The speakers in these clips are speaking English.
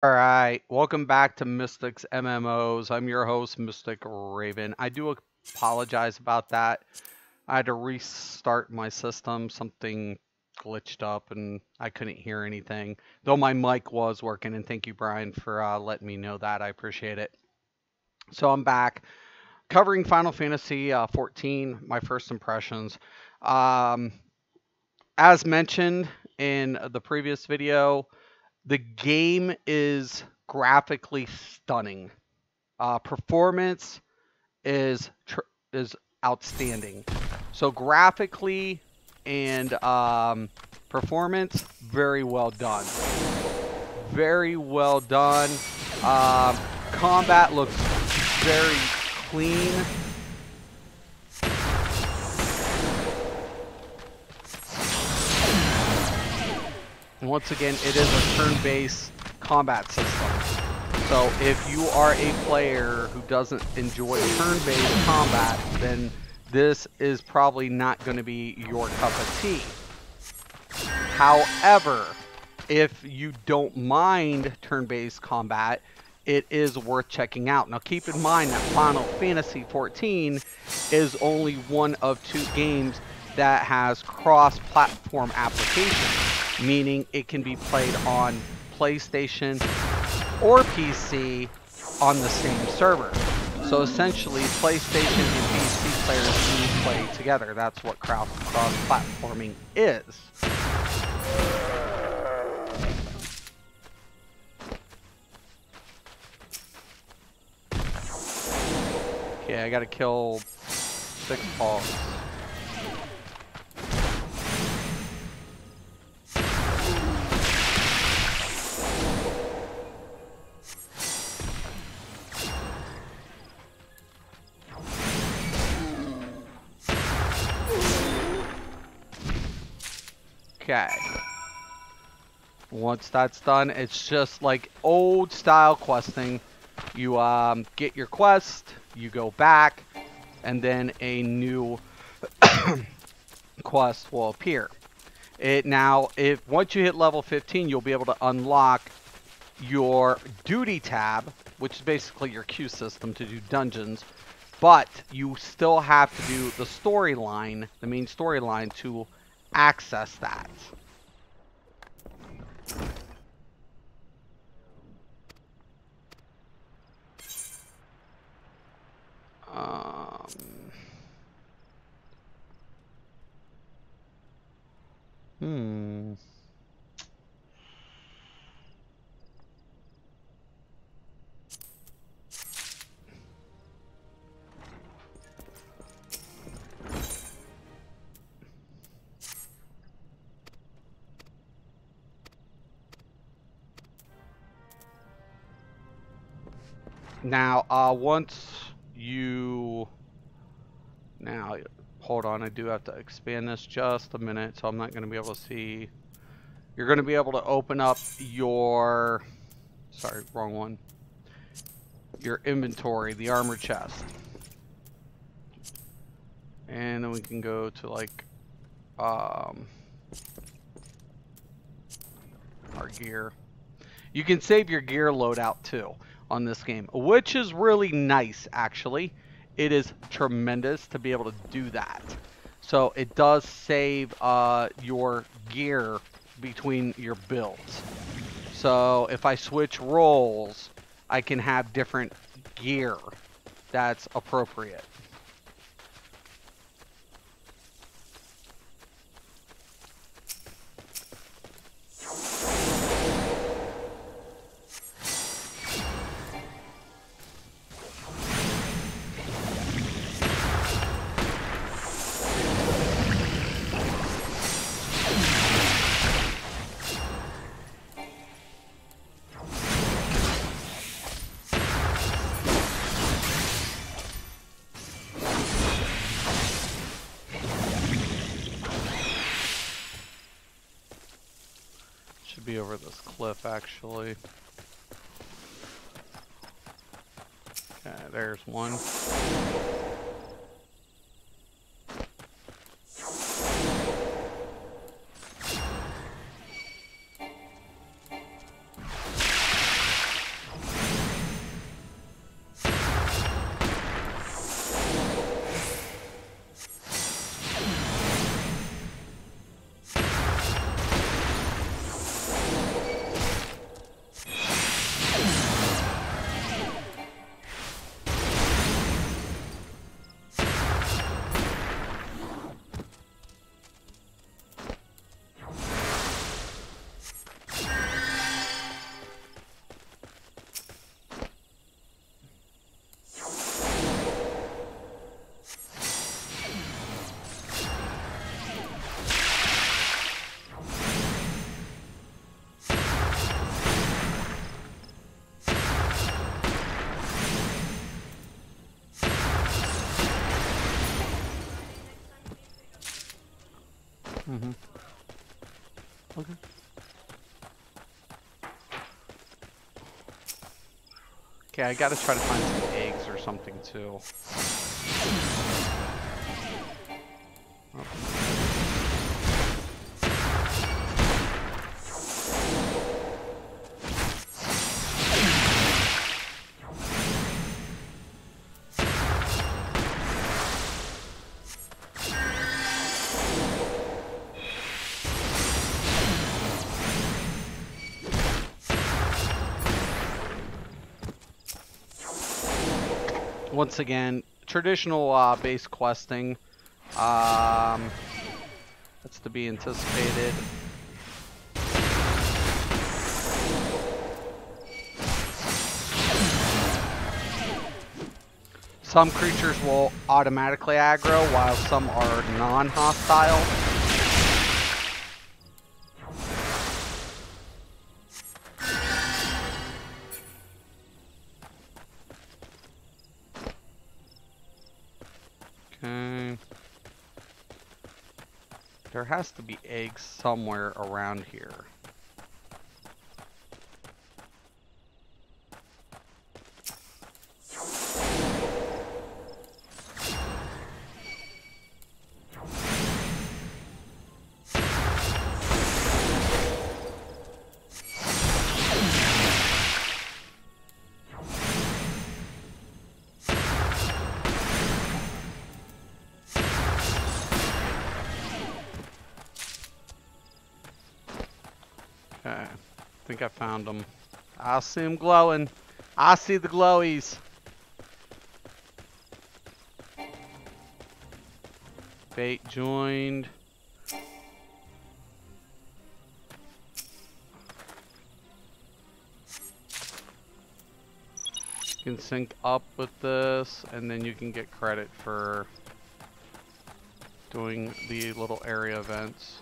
All right, welcome back to Mystics MMOs. I'm your host, Mystic Raven. I do apologize about that. I had to restart my system. Something glitched up and I couldn't hear anything, though my mic was working. And thank you, Brian, for letting me know that. I appreciate it. So I'm back covering Final Fantasy 14, my first impressions. Um, as mentioned in the previous video, the game is graphically stunning. Performance is is outstanding. So graphically and performance, very well done. Very well done. Combat looks very clean. And once again, it is a turn-based combat system. So if you are a player who doesn't enjoy turn-based combat, then this is probably not going to be your cup of tea. However, if you don't mind turn-based combat, it is worth checking out. Now keep in mind that Final Fantasy XIV is only one of two games that has cross-platform application, meaning it can be played on PlayStation or PC on the same server. So essentially, PlayStation and PC players can play together. That's what cross-platforming is. Okay, I gotta kill 6 balls. Okay. Once that's done, it's just like old style questing. You get your quest, you go back, and then a new quest will appear. If once you hit level 15, you'll be able to unlock your duty tab, which is basically your queue system to do dungeons, but you still have to do the storyline, the main storyline, to access that. Um, hmm. Now, now, hold on, I do have to expand this just a minute, so I'm not going to be able to see. You're going to be able to open up your, sorry, wrong one, your inventory, the armor chest. And then we can go to like, our gear. You can save your gear loadout too on this game, which is really nice, actually. It is tremendous to be able to do that. So it does save your gear between your builds. So if I switch roles, I can have different gear that's appropriate. Should be over this cliff, actually. Okay, there's one. Mm-hmm. Okay. Okay, I gotta try to find some eggs or something too. Oh. Once again, traditional base questing. That's to be anticipated. Some creatures will automatically aggro, while some are non-hostile. Okay. There has to be eggs somewhere around here. Okay, I think I found them. I see them glowing. I see the glowies. Bait joined. You can sync up with this, and then you can get credit for doing the little area events.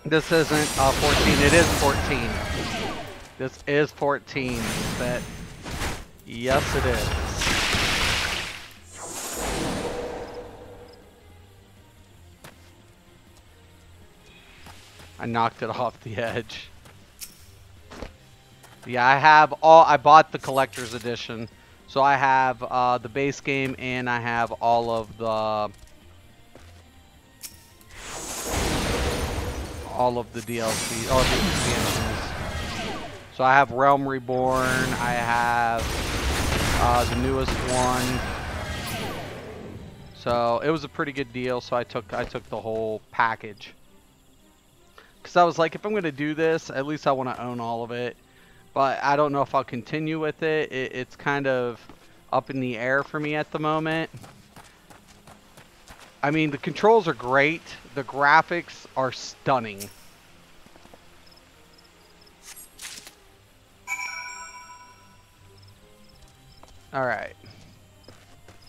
This isn't 14, it is 14. This is 14. But yes, it is. I knocked it off the edge. Yeah, I bought the collector's edition. So I have the base game, and I have all of the DLC, all of the expansions. So I have Realm Reborn, I have the newest one. So it was a pretty good deal, so I took the whole package. Because I was like, if I'm going to do this, at least I want to own all of it. But I don't know if I'll continue with it. It's kind of up in the air for me at the moment. I mean, the controls are great. The graphics are stunning. Alright.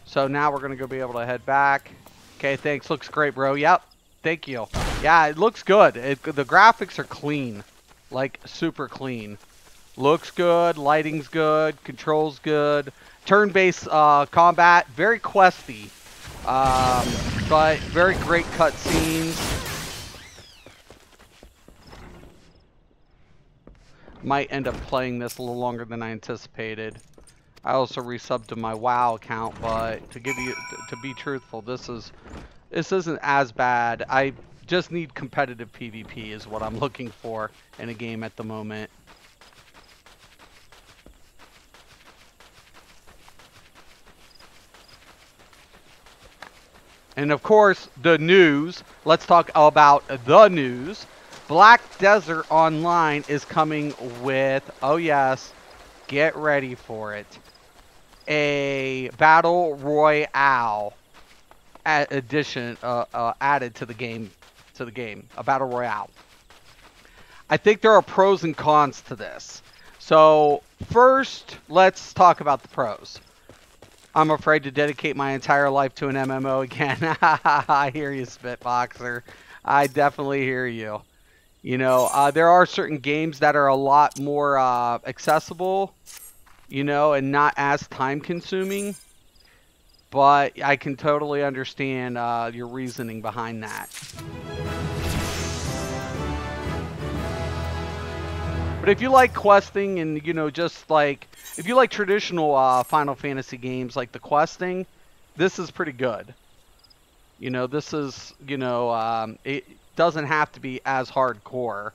So now we're going to go be able to head back. Okay, thanks. Looks great, bro. Yep. Thank you. Yeah, it looks good. The graphics are clean. Like, super clean. Looks good. Lighting's good. Controls good. Turn-based combat. Very questy. But very great cutscenes. Might end up playing this a little longer than I anticipated. I also resubbed to my WoW account, but to be truthful, this isn't as bad. I just need competitive PvP is what I'm looking for in a game at the moment. And of course, the news. Let's talk about the news. Black Desert Online is coming with, oh yes, get ready for it, a Battle Royale addition added to the game, a Battle Royale. I think there are pros and cons to this. So first, let's talk about the pros. I'm afraid to dedicate my entire life to an MMO again. I hear you, Spitboxer. I definitely hear you. You know, there are certain games that are a lot more accessible, you know, and not as time-consuming. But I can totally understand your reasoning behind that. But if you like questing and, you know, just like, if you like traditional Final Fantasy games like the questing, this is pretty good. You know, this is, you know, it doesn't have to be as hardcore.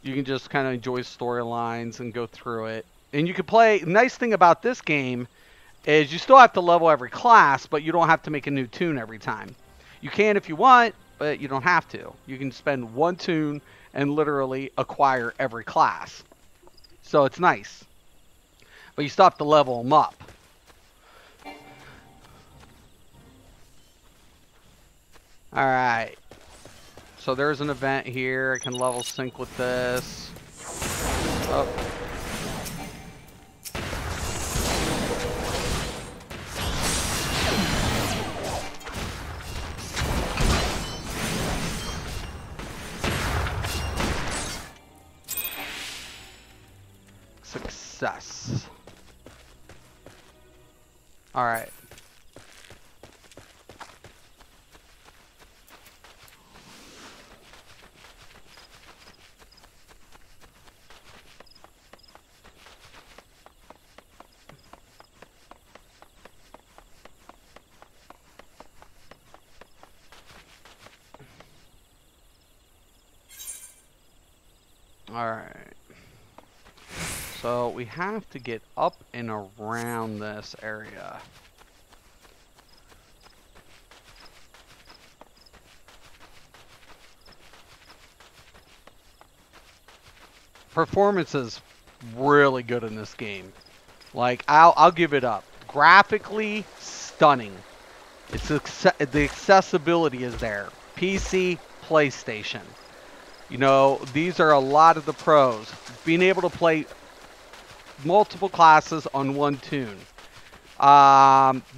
You can just kind of enjoy storylines and go through it. And you can play, the nice thing about this game is you still have to level every class, but you don't have to make a new tune every time. You can if you want, but you don't have to. You can spend one tune and literally acquire every class. So it's nice. But you still have to level them up. Alright. So there's an event here. I can level sync with this. Oh. Success. All right. All right. So we have to get up and around this area. Performance is really good in this game. Like, I'll give it up. Graphically stunning. It's the accessibility is there. PC, PlayStation. You know, these are a lot of the pros. Being able to play multiple classes on one tune.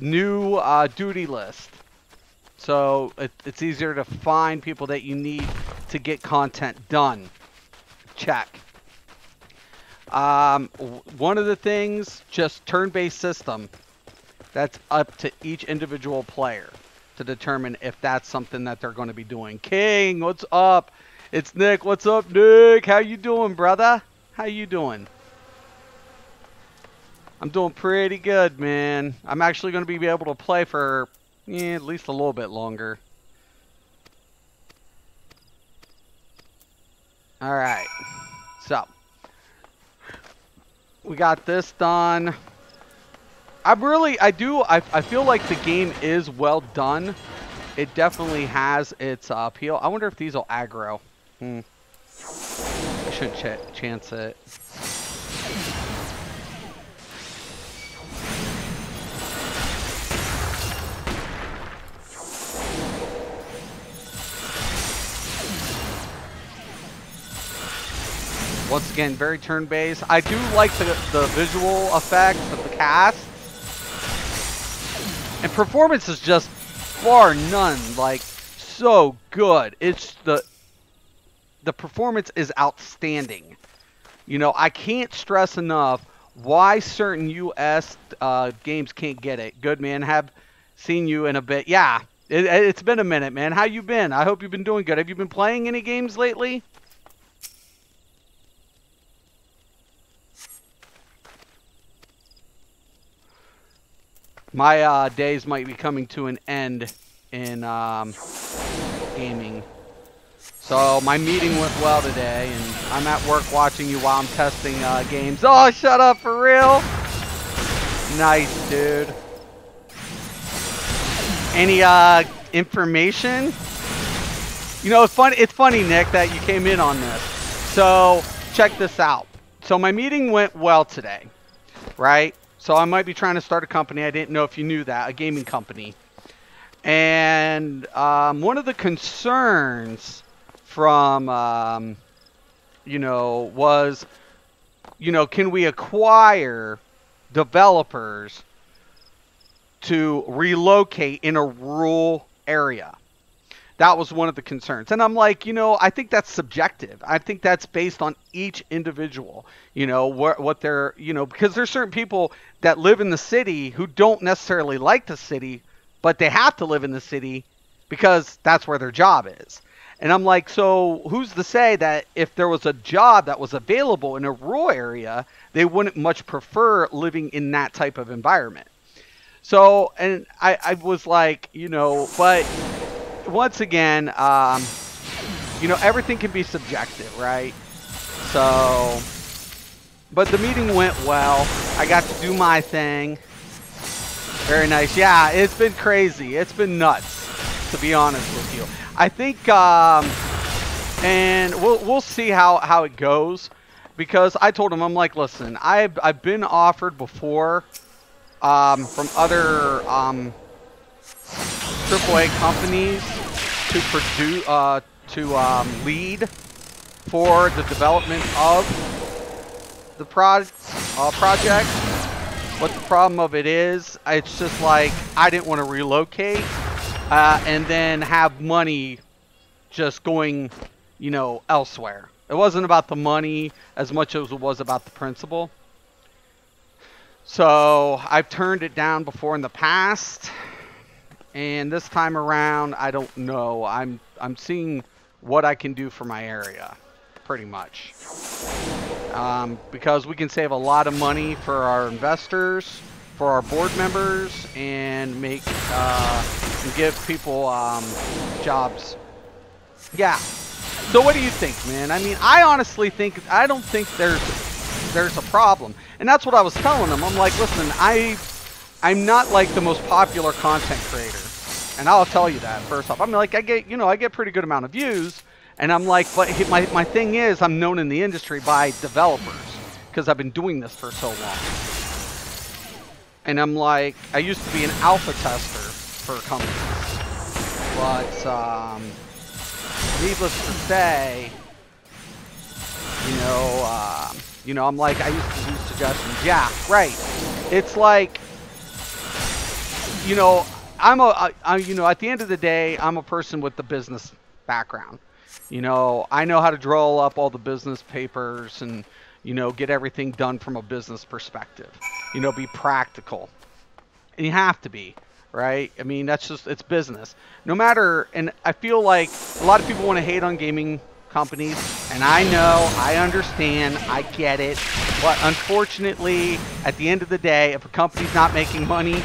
New duty list. So it's easier to find people that you need to get content done. Check. One of the things, just turn-based system. That's up to each individual player to determine if that's something that they're going to be doing. King, what's up? It's Nick. What's up, Nick? How you doing, brother? How you doing? I'm doing pretty good, man. I'm actually going to be able to play for at least a little bit longer. All right. So, we got this done. I feel like the game is well done. It definitely has its appeal. I wonder if these will aggro. I should chance it. Once again, very turn-based. I do like the visual effects of the cast. And performance is just bar none, like, so good. It's the performance is outstanding. You know, I can't stress enough why certain US games can't get it. Good, man. Have seen you in a bit. Yeah, it's been a minute, man. How you been? I hope you've been doing good. Have you been playing any games lately? My days might be coming to an end in gaming. So my meeting went well today, and I'm at work watching you while I'm testing games. Oh, shut up, for real? Nice, dude. Any information? You know, it's funny, Nick, that you came in on this. So check this out. So my meeting went well today, right? So I might be trying to start a company. I didn't know if you knew that, a gaming company. And one of the concerns from, was, can we acquire developers to relocate in a rural area? That was one of the concerns. And I'm like, I think that's subjective. I think that's based on each individual, what they're, because there's certain people that live in the city who don't necessarily like the city, but they have to live in the city because that's where their job is. And I'm like, so who's to say that if there was a job that was available in a rural area, they wouldn't much prefer living in that type of environment? So, and I was like, but once again, everything can be subjective, right? So, but the meeting went well. I got to do my thing. Very nice. Yeah, it's been crazy. It's been nuts, to be honest with you. I think, and we'll see how it goes, because I told him, I'm like, listen, I've been offered before from other AAA companies to produce lead for the development of the project. What the problem of it is, it's just like I didn't want to relocate and then have money just going, elsewhere. It wasn't about the money as much as it was about the principle. So I've turned it down before in the past, and this time around, I don't know. I'm seeing what I can do for my area, pretty much. Because we can save a lot of money for our investors, for our board members, and make and give people jobs. Yeah. So what do you think, man? I mean, I honestly think I don't think there's a problem, and that's what I was telling them. I'm like, listen, I'm not like the most popular content creator, and I'll tell you that first off. I'm like, I get pretty good amount of views. And I'm like, but my thing is, I'm known in the industry by developers because I've been doing this for so long. And I'm like, I used to be an alpha tester for companies. But needless to say, I'm like, I used to do suggestions. Yeah, right. It's like, at the end of the day, I'm a person with the business background. I know how to draw up all the business papers and, get everything done from a business perspective. Be practical. And you have to be, right? I mean, it's business. No matter, and I feel like a lot of people want to hate on gaming companies, and I know, I understand, I get it. But unfortunately, at the end of the day, if a company's not making money,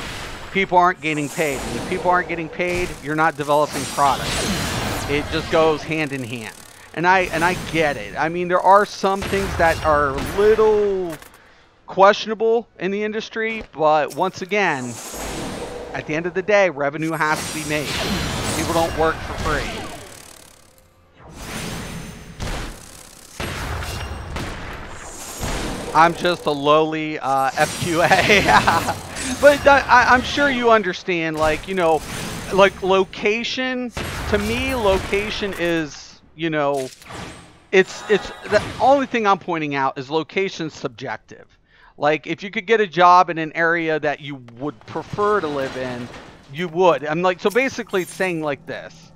people aren't getting paid. And if people aren't getting paid, you're not developing products. It just goes hand in hand. And I get it. I mean, there are some things that are a little questionable in the industry, but once again, at the end of the day, revenue has to be made. People don't work for free. I'm just a lowly FQA. But I'm sure you understand, like location, to me, location is, it's the only thing I'm pointing out is location subjective. Like, if you could get a job in an area that you would prefer to live in, you would. I'm like, so basically it's saying like this.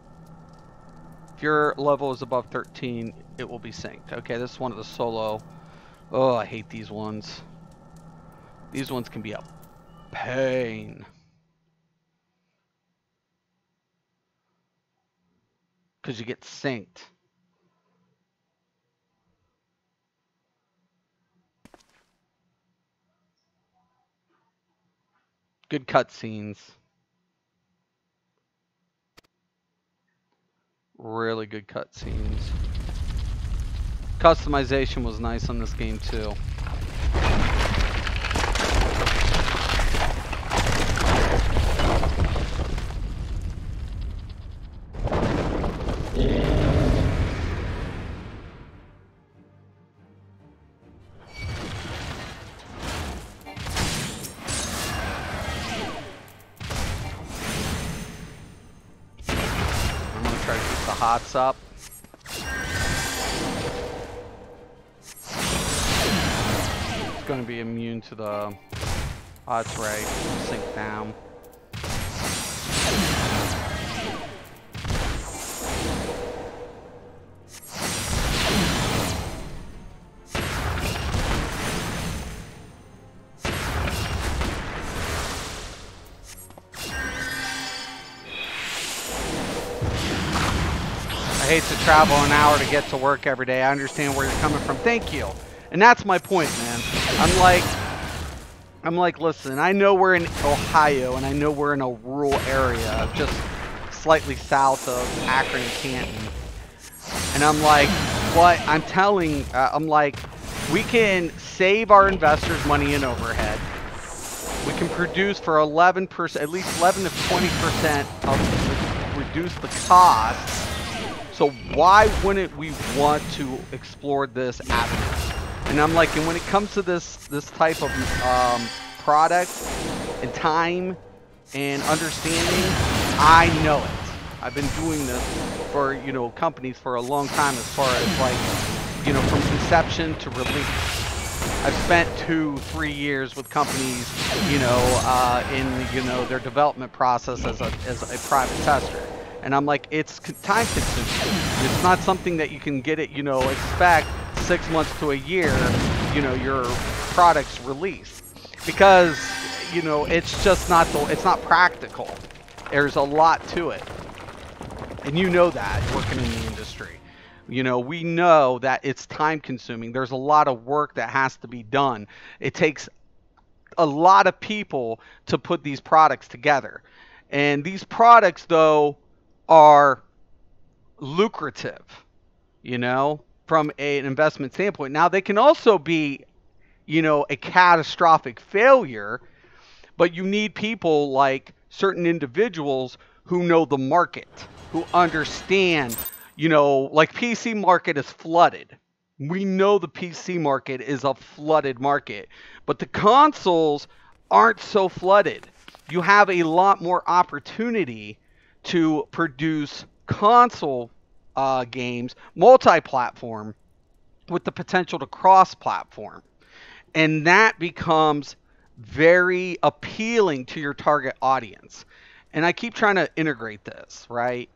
If your level is above 13, it will be synced. Okay, this is one of the solo. Oh, I hate these ones. These ones can be a pain. Because you get synced. Good cutscenes. Really good cutscenes. Customization was nice on this game too. Try to keep the hots up. It's going to be immune to the... Oh, that's right. Sink down. I hate to travel an hour to get to work every day. I understand where you're coming from. Thank you. And that's my point, man. I'm like, listen, I know we're in Ohio, and I know we're in a rural area, just slightly south of Akron and Canton. And I'm like, what I'm telling, I'm like, we can save our investors money in overhead. We can produce for 11%, at least 11 to 20% of reduce the cost. So why wouldn't we want to explore this avenue? And I'm like, and when it comes to this type of product and time and understanding, I know it. I've been doing this for, you know, companies for a long time, as far as like, you know, from conception to release. I've spent 2-3 years with companies, you know, in, you know, their development process as a private tester. And I'm like, it's time consuming. It's not something that you can get it, you know, expect 6 months to a year, you know, your product's released. Because, you know, it's just not, it's not practical. There's a lot to it. And you know that, working in the industry. You know, we know that it's time consuming. There's a lot of work that has to be done. It takes a lot of people to put these products together. And these products, though, are lucrative, you know, from an investment standpoint. Now, they can also be, you know, a catastrophic failure, but you need people like certain individuals who know the market, who understand, you know, like PC market is flooded. We know the PC market is a flooded market, but the consoles aren't so flooded. You have a lot more opportunity to produce console games, multi-platform, with the potential to cross-platform. And that becomes very appealing to your target audience. And I keep trying to integrate this, right?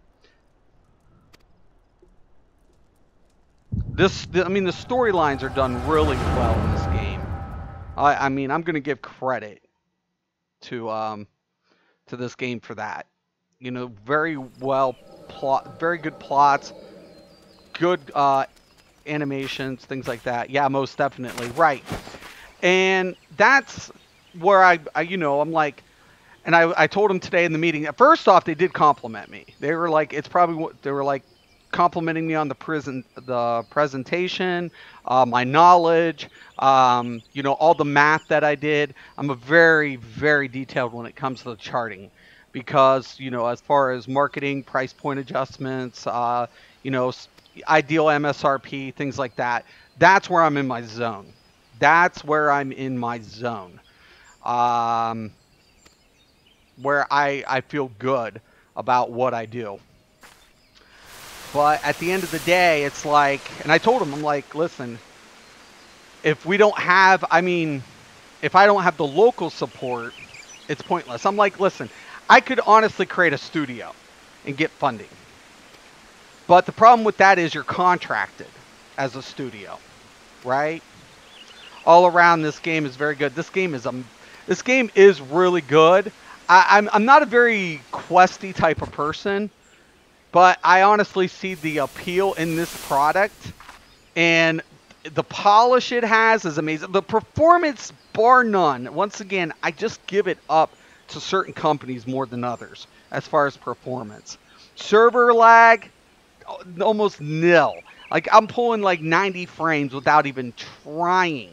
I mean, the storylines are done really well in this game. I mean, I'm going to give credit to this game for that. You know, very well plot, very good plots, good animations, things like that. Yeah, most definitely, right. And that's where I you know, I'm like, and I told them today in the meeting. First off, they did compliment me. They were like, it's probably what they were like, complimenting me on the presentation, my knowledge, you know, all the math that I did. I'm a very, very detailed when it comes to the charting, because, you know, as far as marketing, price point adjustments, you know, ideal MSRP, things like that, that's where I'm in my zone. That's where I'm in my zone. Where I feel good about what I do. But at the end of the day, it's like, and I told him, I'm like, listen, if we don't have, I mean, if I don't have the local support, it's pointless. I'm like, listen, I could honestly create a studio and get funding. But the problem with that is you're contracted as a studio, right? All around, this game is very good. This game is really good. I'm not a very questy type of person, but I honestly see the appeal in this product, and the polish it has is amazing. The performance, bar none. Once again, I just give it up to certain companies more than others as far as performance. Server lag, almost nil. Like, I'm pulling like 90 frames without even trying.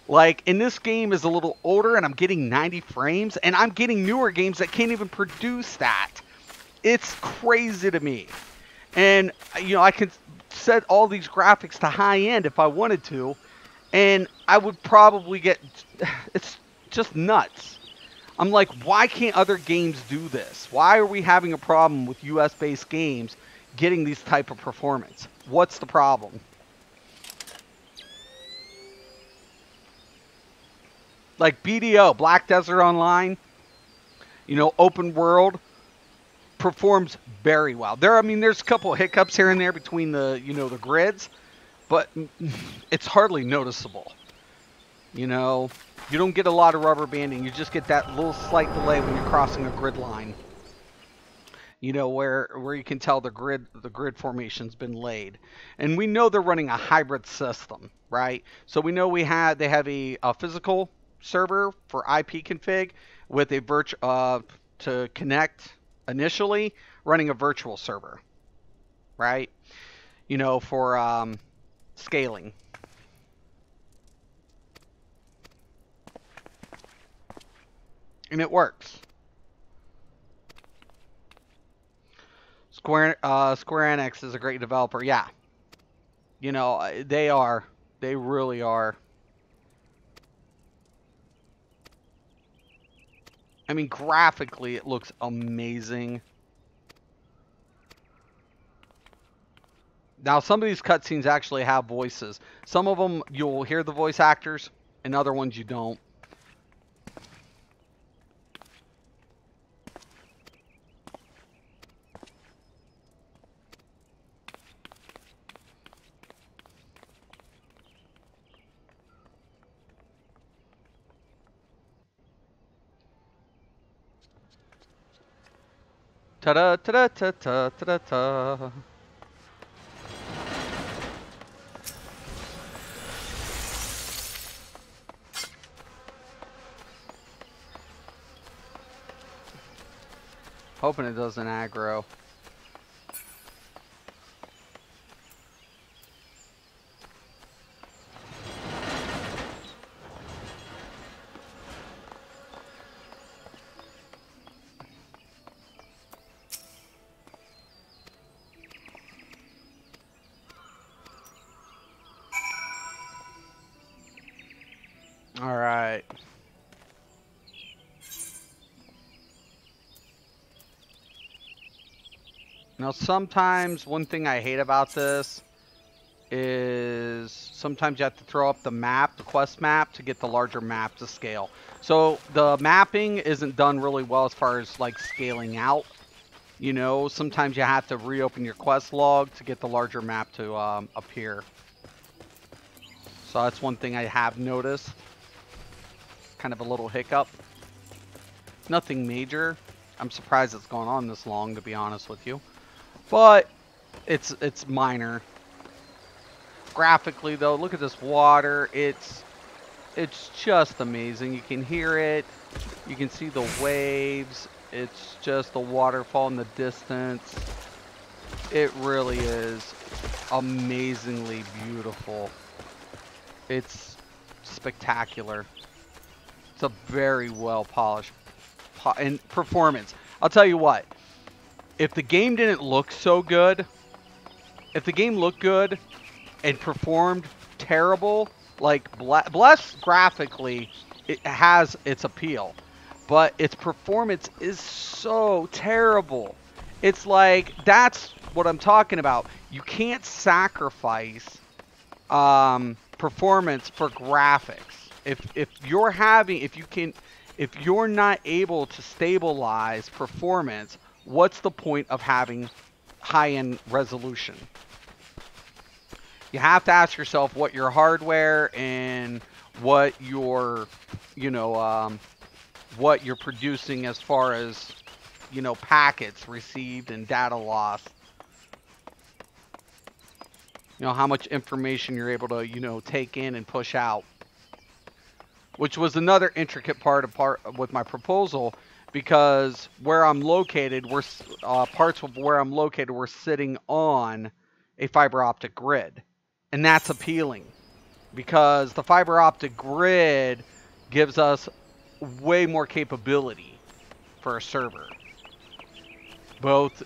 Like, and this game is a little older, and I'm getting 90 frames, and I'm getting newer games that can't even produce that. It's crazy to me. And, you know, I can set all these graphics to high end if I wanted to, and I would probably get, it's just nuts. I'm like, why can't other games do this? Why are we having a problem with US-based games getting these type of performance. What's the problem? Like BDO, Black Desert Online, you know, open world, performs very well. I mean, there's a couple of hiccups here and there between the, you know, the grids, but it's hardly noticeable. You know, you don't get a lot of rubber banding. You just get that little slight delay when you're crossing a grid line. You know, where you can tell the grid formation's been laid. And we know they're running a hybrid system, right? So we know they have a physical server for IP config with a to connect initially, running a virtual server, right? You know, for scaling. And it works. Square Enix is a great developer. Yeah. You know, they are. They really are. I mean, graphically, it looks amazing. Now, some of these cutscenes actually have voices. Some of them, you'll hear the voice actors, and other ones you don't. Ta-da, ta-da, ta-da, ta-da, ta. Hoping it doesn't aggro. All right. Now, sometimes one thing I hate about this is sometimes you have to throw up the map, the quest map, to get the larger map to scale. So the mapping isn't done really well as far as like scaling out. You know, sometimes you have to reopen your quest log to get the larger map to appear. So that's one thing I have noticed. Kind of a little hiccup. Nothing major. I'm surprised it's gone on this long, to be honest with you. But it's minor. Graphically though, look at this water. It's just amazing. You can hear it. You can see the waves. It's just the waterfall in the distance. It really is amazingly beautiful. It's spectacular. It's a very well polished and performance. I'll tell you what. If the game didn't look so good, if the game looked good and performed terrible, like Bless graphically, it has its appeal, but its performance is so terrible. It's like, that's what I'm talking about. You can't sacrifice performance for graphics. If you're not able to stabilize performance, what's the point of having high-end resolution? You have to ask yourself what your hardware and what your, you know, what you're producing as far as, you know, packets received and data loss. You know, how much information you're able to, you know, take in and push out. Which was another intricate part with my proposal, because where I'm located, parts of where I'm located, we're sitting on a fiber optic grid. And that's appealing, because the fiber optic grid gives us way more capability for a server. Both,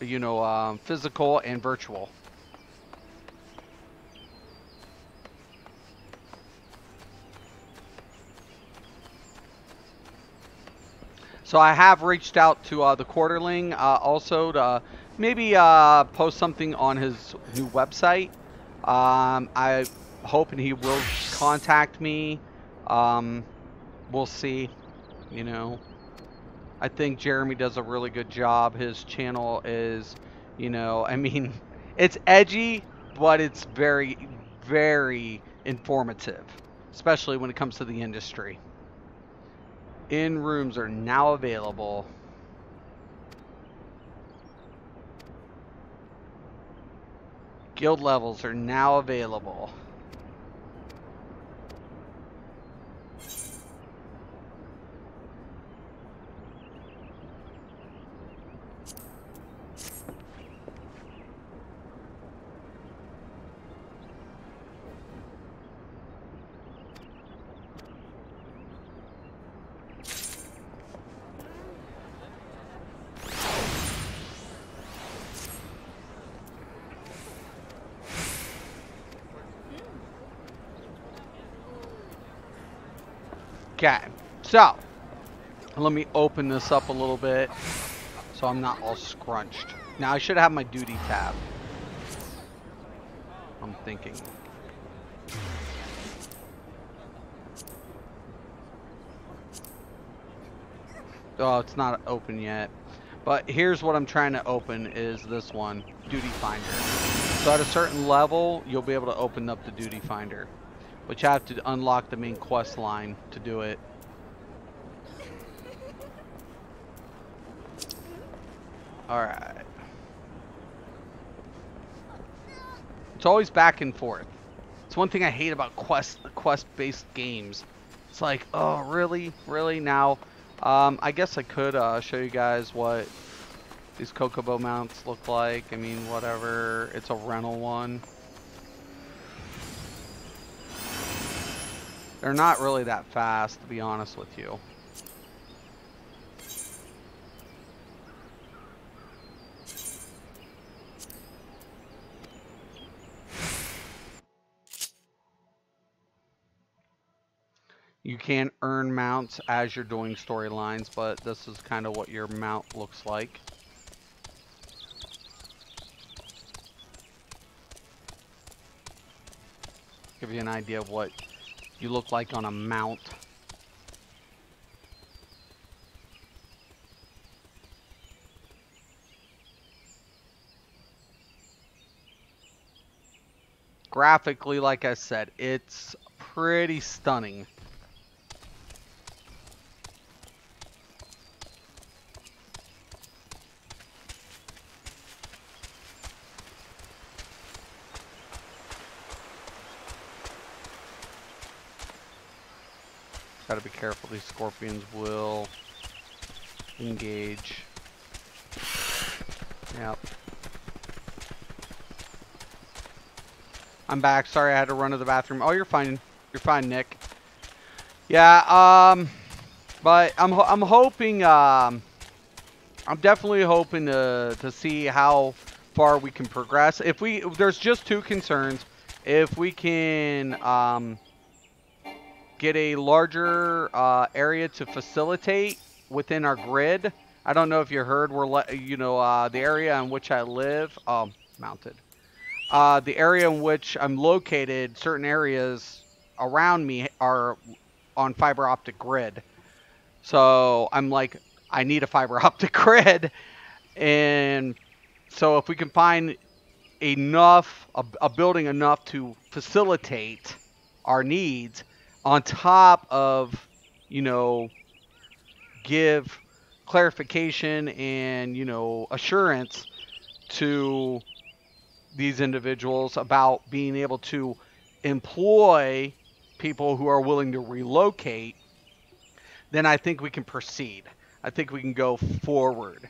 you know, physical and virtual. So I have reached out to the Quarterling also maybe post something on his new website. I hoping he will contact me. We'll see. You know, I think Jeremy does a really good job. His channel is, you know, I mean, it's edgy, but it's very, very informative, especially when it comes to the industry. In rooms are now available. Guild levels are now available. Okay, so let me open this up a little bit so I'm not all scrunched. Now I should have my duty tab. I'm thinking. Oh, it's not open yet. But here's what I'm trying to open is this one, Duty Finder. So at a certain level, you'll be able to open up the Duty Finder. But you have to unlock the main quest line to do it. Alright. It's always back and forth. It's one thing I hate about quest-based games. It's like, oh, really? Really? Now, I guess I could show you guys what these Kokobo mounts look like. I mean, whatever. It's a rental one. They're not really that fast, to be honest with you. You can earn mounts as you're doing storylines, but this is kind of what your mount looks like. Give you an idea of what you look like on a mount. Graphically, like I said, it's pretty stunning. Gotta be careful, these scorpions will engage. Yep. I'm back. Sorry, I had to run to the bathroom. Oh, you're fine. You're fine, Nick. Yeah, but I'm hoping, I'm definitely hoping to see how far we can progress. There's just two concerns. If we can, get a larger area to facilitate within our grid. I don't know if you heard, the area in which I live, mounted. The area in which I'm located, certain areas around me are on fiber optic grid. So I'm like, I need a fiber optic grid. And so if we can find enough, a building enough to facilitate our needs, on top of, give clarification and, assurance to these individuals about being able to employ people who are willing to relocate, then I think we can proceed. I think we can go forward,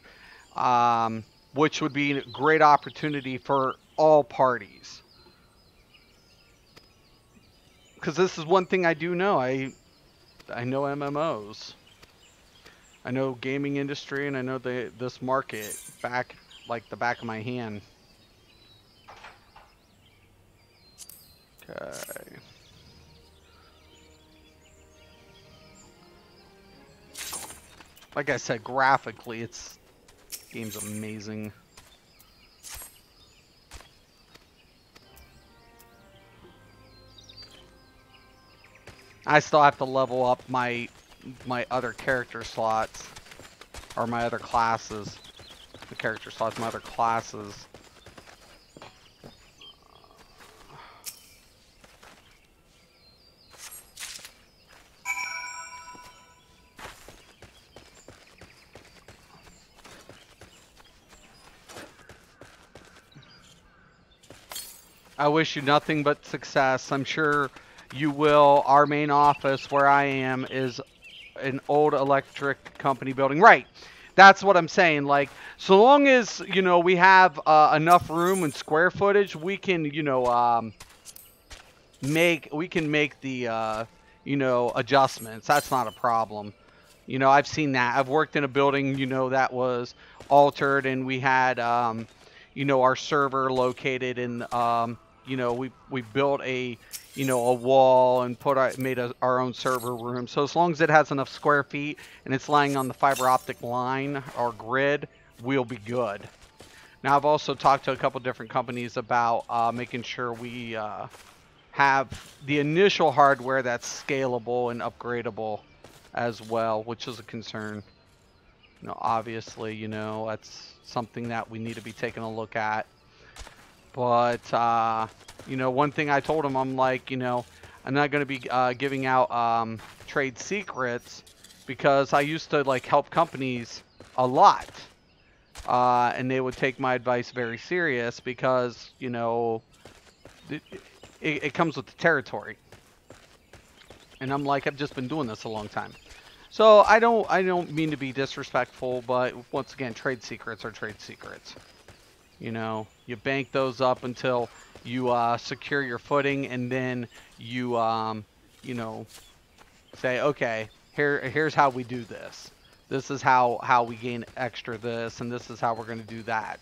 which would be a great opportunity for all parties. Because this is one thing I do know. I know MMOs. I know gaming industry, and I know this market like the back of my hand. Okay. Like I said, graphically, game's amazing. I still have to level up my other character slots, or my other classes. The character slots, my other classes. I wish you nothing but success. I'm sure you will. Our main office where I am is an old electric company building. Right. That's what I'm saying. Like, so long as, you know, we have enough room and square footage, we can, you know, we can make the, you know, adjustments. That's not a problem. You know, I've seen that. I've worked in a building, you know, that was altered, and we had, you know, our server located in, you know, we built a, you know, a wall and made our own server room. So as long as it has enough square feet and it's lying on the fiber optic line or grid, we'll be good. Now, I've also talked to a couple different companies about making sure we have the initial hardware that's scalable and upgradable as well, which is a concern. You know, obviously, you know, that's something that we need to be taking a look at. But, you know, one thing I told him, I'm like, you know, I'm not going to be giving out trade secrets, because I used to, like, help companies a lot. And they would take my advice very serious because, you know, it comes with the territory. And I'm like, I've just been doing this a long time. So I don't mean to be disrespectful, but once again, trade secrets are trade secrets. You know, you bank those up until you secure your footing, and then you you know, say, okay, here's how we do this. This is how we gain extra this, and this is how we're going to do that.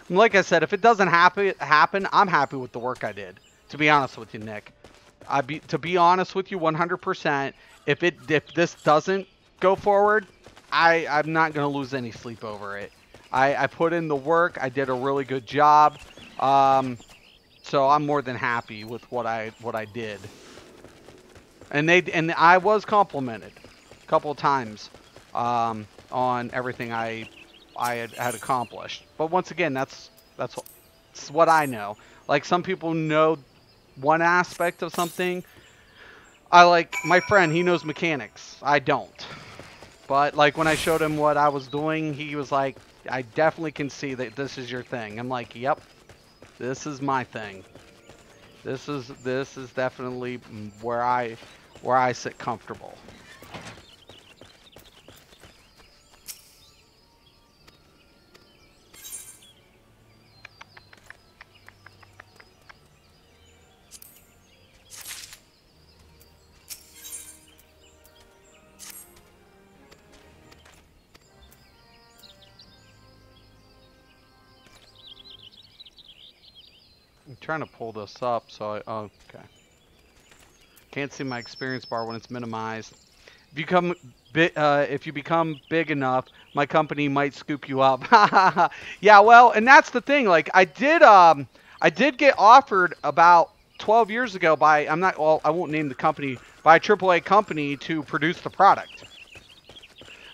And like I said, if it doesn't happen, I'm happy with the work I did. To be honest with you, Nick. To be honest with you, 100%. If this doesn't go forward, I'm not gonna lose any sleep over it. I put in the work. I did a really good job. So I'm more than happy with what I did. And I was complimented a couple of times on everything I had accomplished. But once again, that's what I know. Like, some people know one aspect of something. I, like, my friend, he knows mechanics. I don't. But, like, when I showed him what I was doing, he was like, I definitely can see that this is your thing. I'm like, yep, this is my thing. This is definitely where I sit comfortable. I'm trying to pull this up, so oh, okay. Can't see my experience bar when it's minimized. If you become big enough, my company might scoop you up. Yeah, well, and that's the thing. Like, I did get offered about 12 years ago by, well, I won't name the company, by a AAA company to produce the product.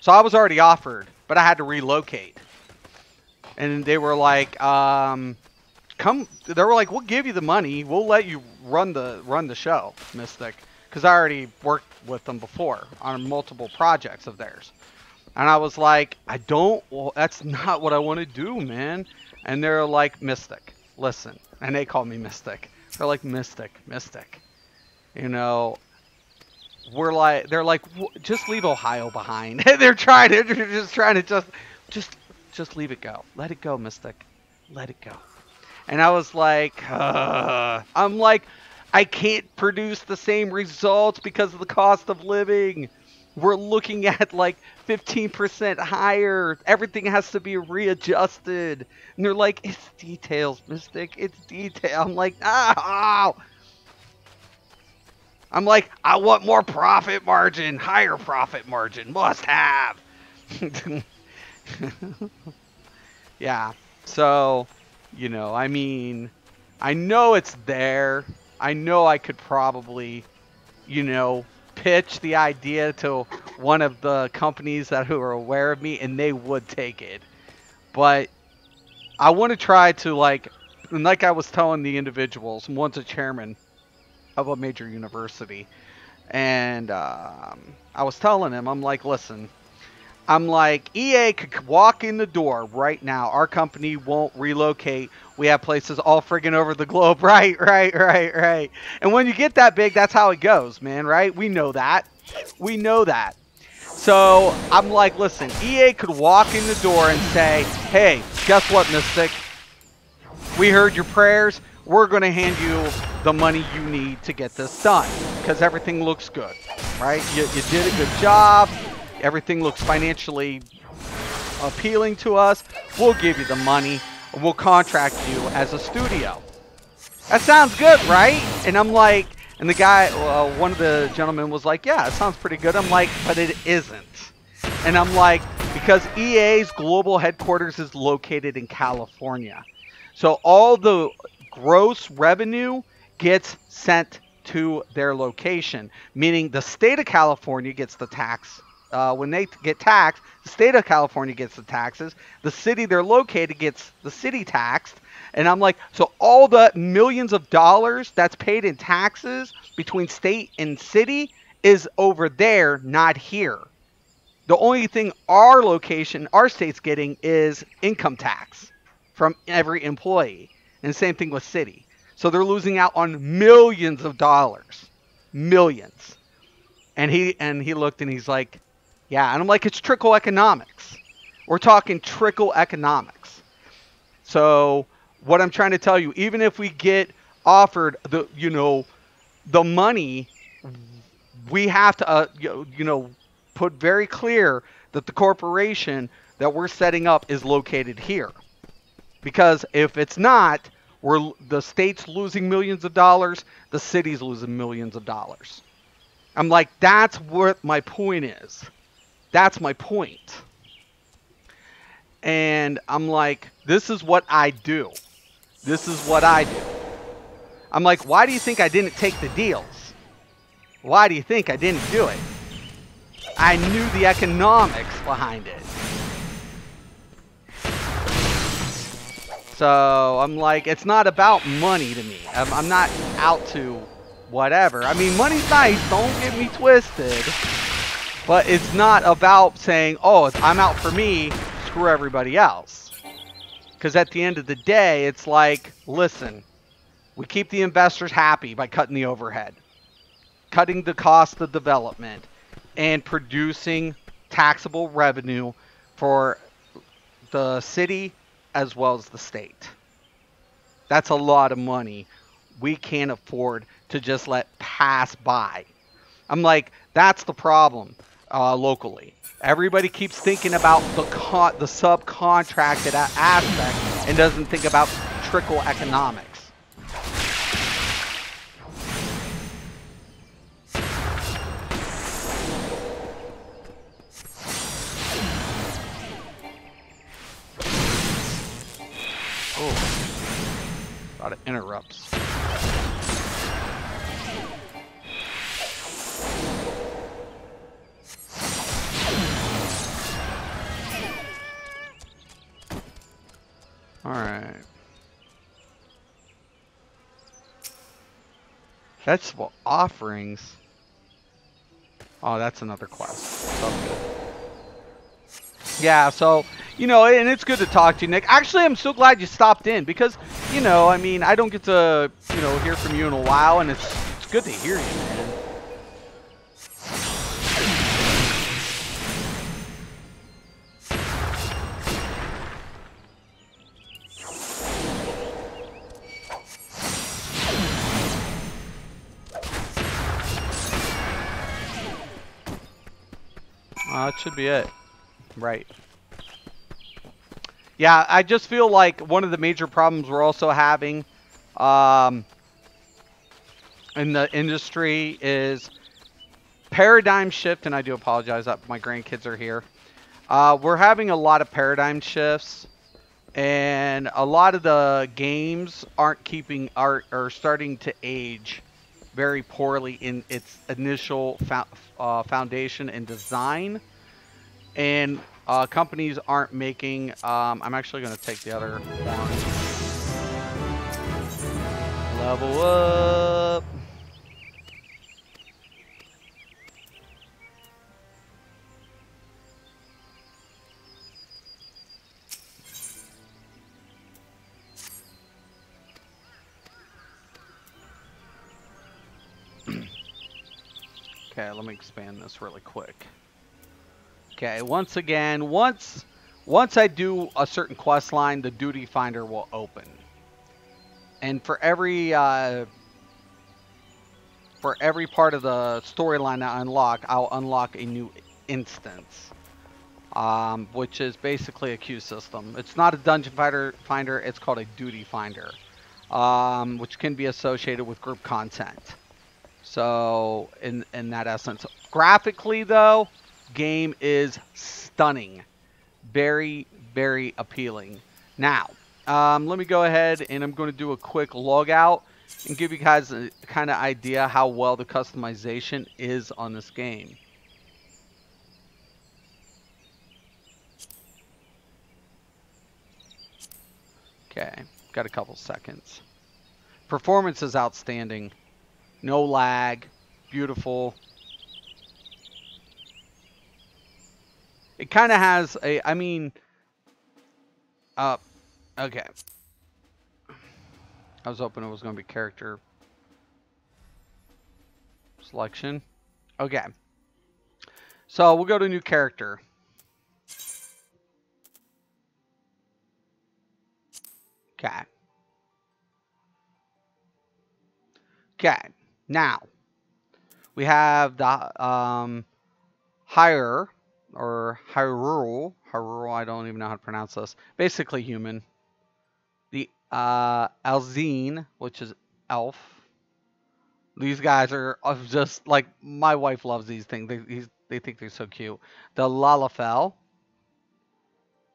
So I was already offered, but I had to relocate. And they were like, they were like, we'll give you the money. We'll let you run the show, Mystic. Because I already worked with them before on multiple projects of theirs. And I was like, well, that's not what I want to do, man. And they're like, Mystic, listen. And they call me Mystic. They're like, Mystic. You know, they're like, just leave Ohio behind. They're just trying to just leave it go. Let it go, Mystic. Let it go. And I was like, I'm like, I can't produce the same results because of the cost of living. We're looking at like 15% higher. Everything has to be readjusted. And they're like, it's details, Mystic. It's detail. I'm like, oh. I'm like, I want more profit margin, higher profit margin, must have. Yeah. So, you know, I mean, I know it's there. I know I could probably, you know, pitch the idea to one of the companies who are aware of me, and they would take it. But I want to try to, like I was telling the individuals, one's a chairman of a major university, and I was telling him, I'm like, listen, I'm like, EA could walk in the door right now. Our company won't relocate. We have places all friggin' over the globe. Right, right, right, right. And when you get that big, that's how it goes, man, right? We know that. We know that. So I'm like, listen, EA could walk in the door and say, hey, guess what, Mystic? We heard your prayers. We're going to hand you the money you need to get this done because everything looks good, right? You did a good job. Everything looks financially appealing to us. We'll give you the money. We'll contract you as a studio. That sounds good, right? And I'm like, and the guy, one of the gentlemen was like, yeah, it sounds pretty good. I'm like, but it isn't. And I'm like, because EA's global headquarters is located in California. So all the gross revenue gets sent to their location, meaning the state of California gets the tax. When they get taxed, the state of California gets the taxes. The city they're located gets the city taxed. And I'm like, so all the millions of dollars that's paid in taxes between state and city is over there, not here. The only thing our location, our state's getting is income tax from every employee. And the same thing with city. So they're losing out on millions of dollars. Millions. And he looked and he's like, yeah. And I'm like, it's trickle economics. We're talking trickle economics. So what I'm trying to tell you, even if we get offered the, you know, the money, we have to, you know, put very clear that the corporation that we're setting up is located here. Because if it's not, the state's losing millions of dollars, the city's losing millions of dollars. I'm like, that's what my point is. That's my point. And I'm like, this is what I do. This is what I do. I'm like, why do you think I didn't take the deals? Why do you think I didn't do it? I knew the economics behind it. So I'm like, it's not about money to me. I'm not out to whatever. I mean, money's nice. Don't get me twisted. But it's not about saying, oh, I'm out for me, screw everybody else. Because at the end of the day, it's like, listen, we keep the investors happy by cutting the overhead, cutting the cost of development, and producing taxable revenue for the city as well as the state. That's a lot of money we can't afford to just let pass by. I'm like, that's the problem locally. Everybody keeps thinking about the subcontracted aspect and doesn't think about trickle economics. Oh, a lot of interrupts. All right. Festival offerings. Oh, that's another quest. So good. Yeah, so, you know, and it's good to talk to you, Nick. Actually, I'm so glad you stopped in because, you know, I mean, I don't get to, you know, hear from you in a while, and it's good to hear you, man. That should be it. Right. Yeah, I just feel like one of the major problems we're also having in the industry is paradigm shift, and I do apologize that my grandkids are here. We're having a lot of paradigm shifts And a lot of the games aren't keeping are starting to age very poorly in its initial foundation and design, and companies aren't making. I'm actually going to take the other horn. Level up. Okay, let me expand this really quick. Okay, once again, once I do a certain quest line, the duty finder will open. And for every part of the storyline I unlock, I'll unlock a new instance, which is basically a queue system. It's not a dungeon finder, it's called a duty finder, which can be associated with group content. So in that essence, graphically though, game is stunning, very, very appealing. Now, let me go ahead and I'm going to do a quick log out and give you guys a kind of idea how well the customization is on this game. Okay, got a couple seconds. Performance is outstanding. No lag. Beautiful. It kind of has a, I mean, okay. I was hoping it was going to be character selection. Okay. So we'll go to new character. Okay. Okay. Now, we have the higher or Hyrule, I don't even know how to pronounce this. Basically human. The Alzine, which is elf. These guys are just like, my wife loves these things. They think they're so cute. The Lalafell,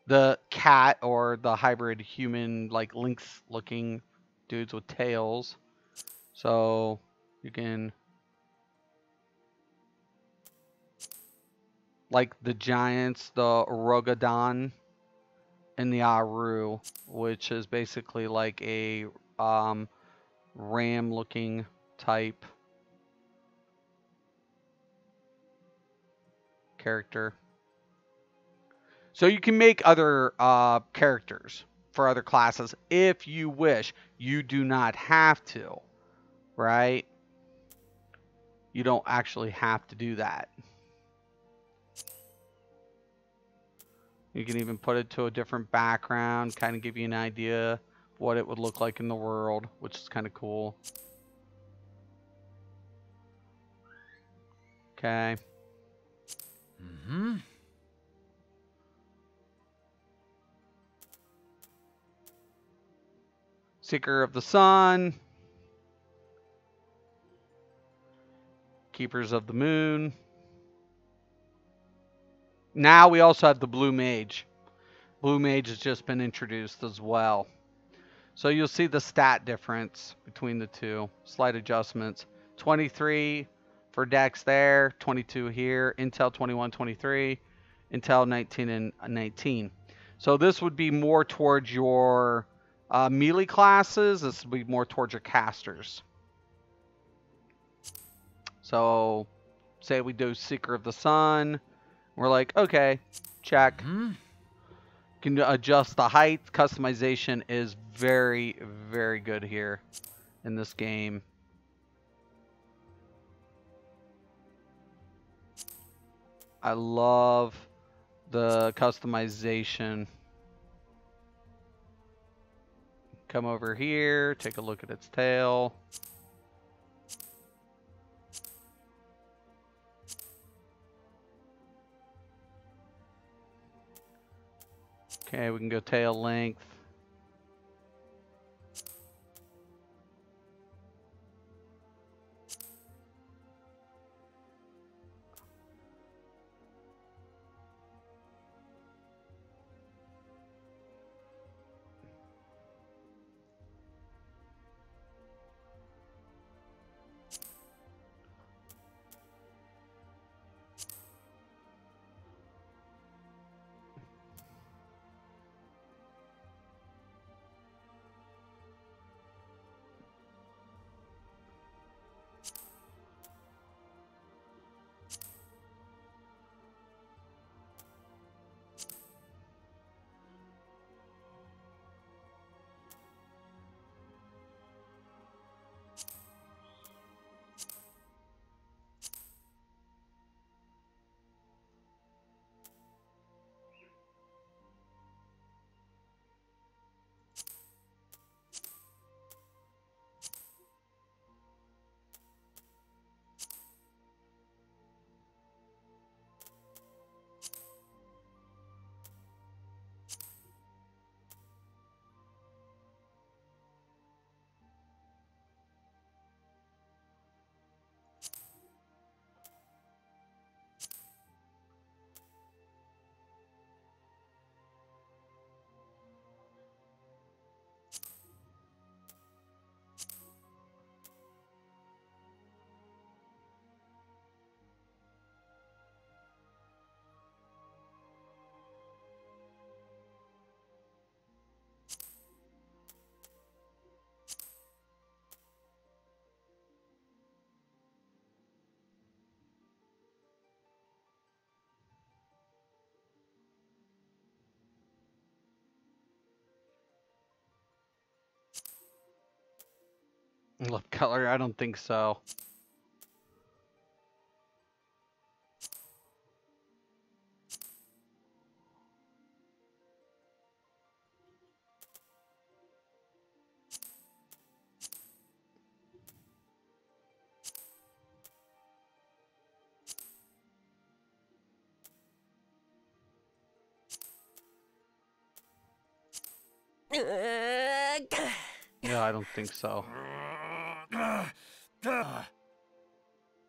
the cat or the hybrid human, like lynx looking dudes with tails. So you can, like the giants, the Rogodon, and the Aru, which is basically like a ram looking type character. So you can make other characters for other classes if you wish. You do not have to, right? You don't actually have to do that. You can even put it to a different background, kind of give you an idea of what it would look like in the world, which is kind of cool. Okay. Seeker of the Sun. Keepers of the Moon. Now we also have the Blue Mage. Blue Mage has just been introduced as well. So you'll see the stat difference between the two. Slight adjustments. 23 for Dex there. 22 here. Intel 21, 23. Intel 19 and 19. So this would be more towards your melee classes. This would be more towards your casters. So say we do Seeker of the Sun. We're like, okay, check. Can adjust the height. Customization is very, very good here in this game. I love the customization. Come over here, take a look at its tail. Okay, we can go tail length. Lip color? I don't think so. Yeah, I don't think so.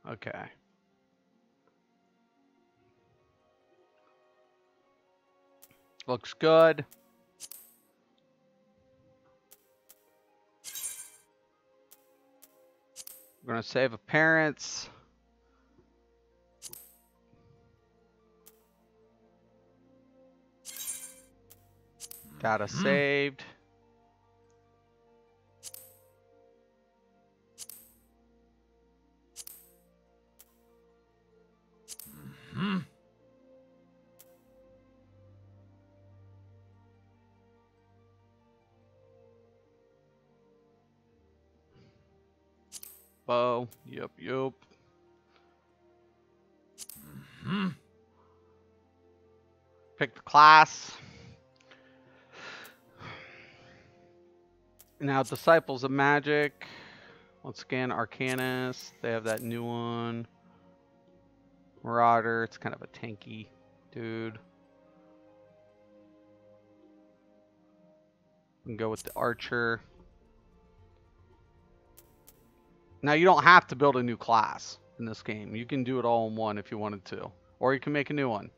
Okay. Looks good. We're going to save appearance. Data saved. Bow. Yep. Pick the class. Now, Disciples of Magic. Once again, Arcanist. They have that new one. Marauder. It's kind of a tanky dude. We can go with the Archer. Now, you don't have to build a new class in this game. You can do it all in one if you wanted to. Or you can make a new one.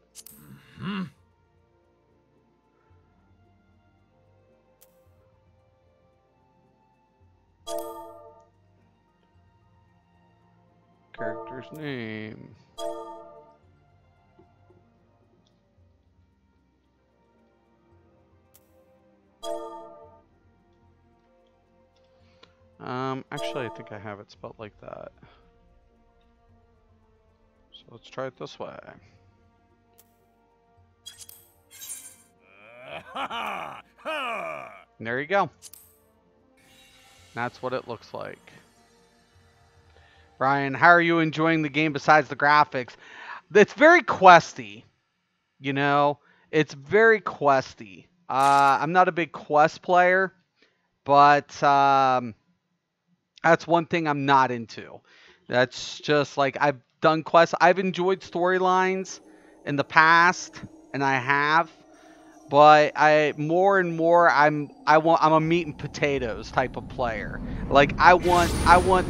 Character's name. Actually, I think I have it spelled like that. So let's try it this way. There you go. That's what it looks like. Brian, how are you enjoying the game besides the graphics? It's very questy. You know, it's very questy. I'm not a big quest player, but that's one thing I'm not into. That's just like I've done quests. I've enjoyed storylines in the past, and I have. But more and more I'm a meat and potatoes type of player. Like I want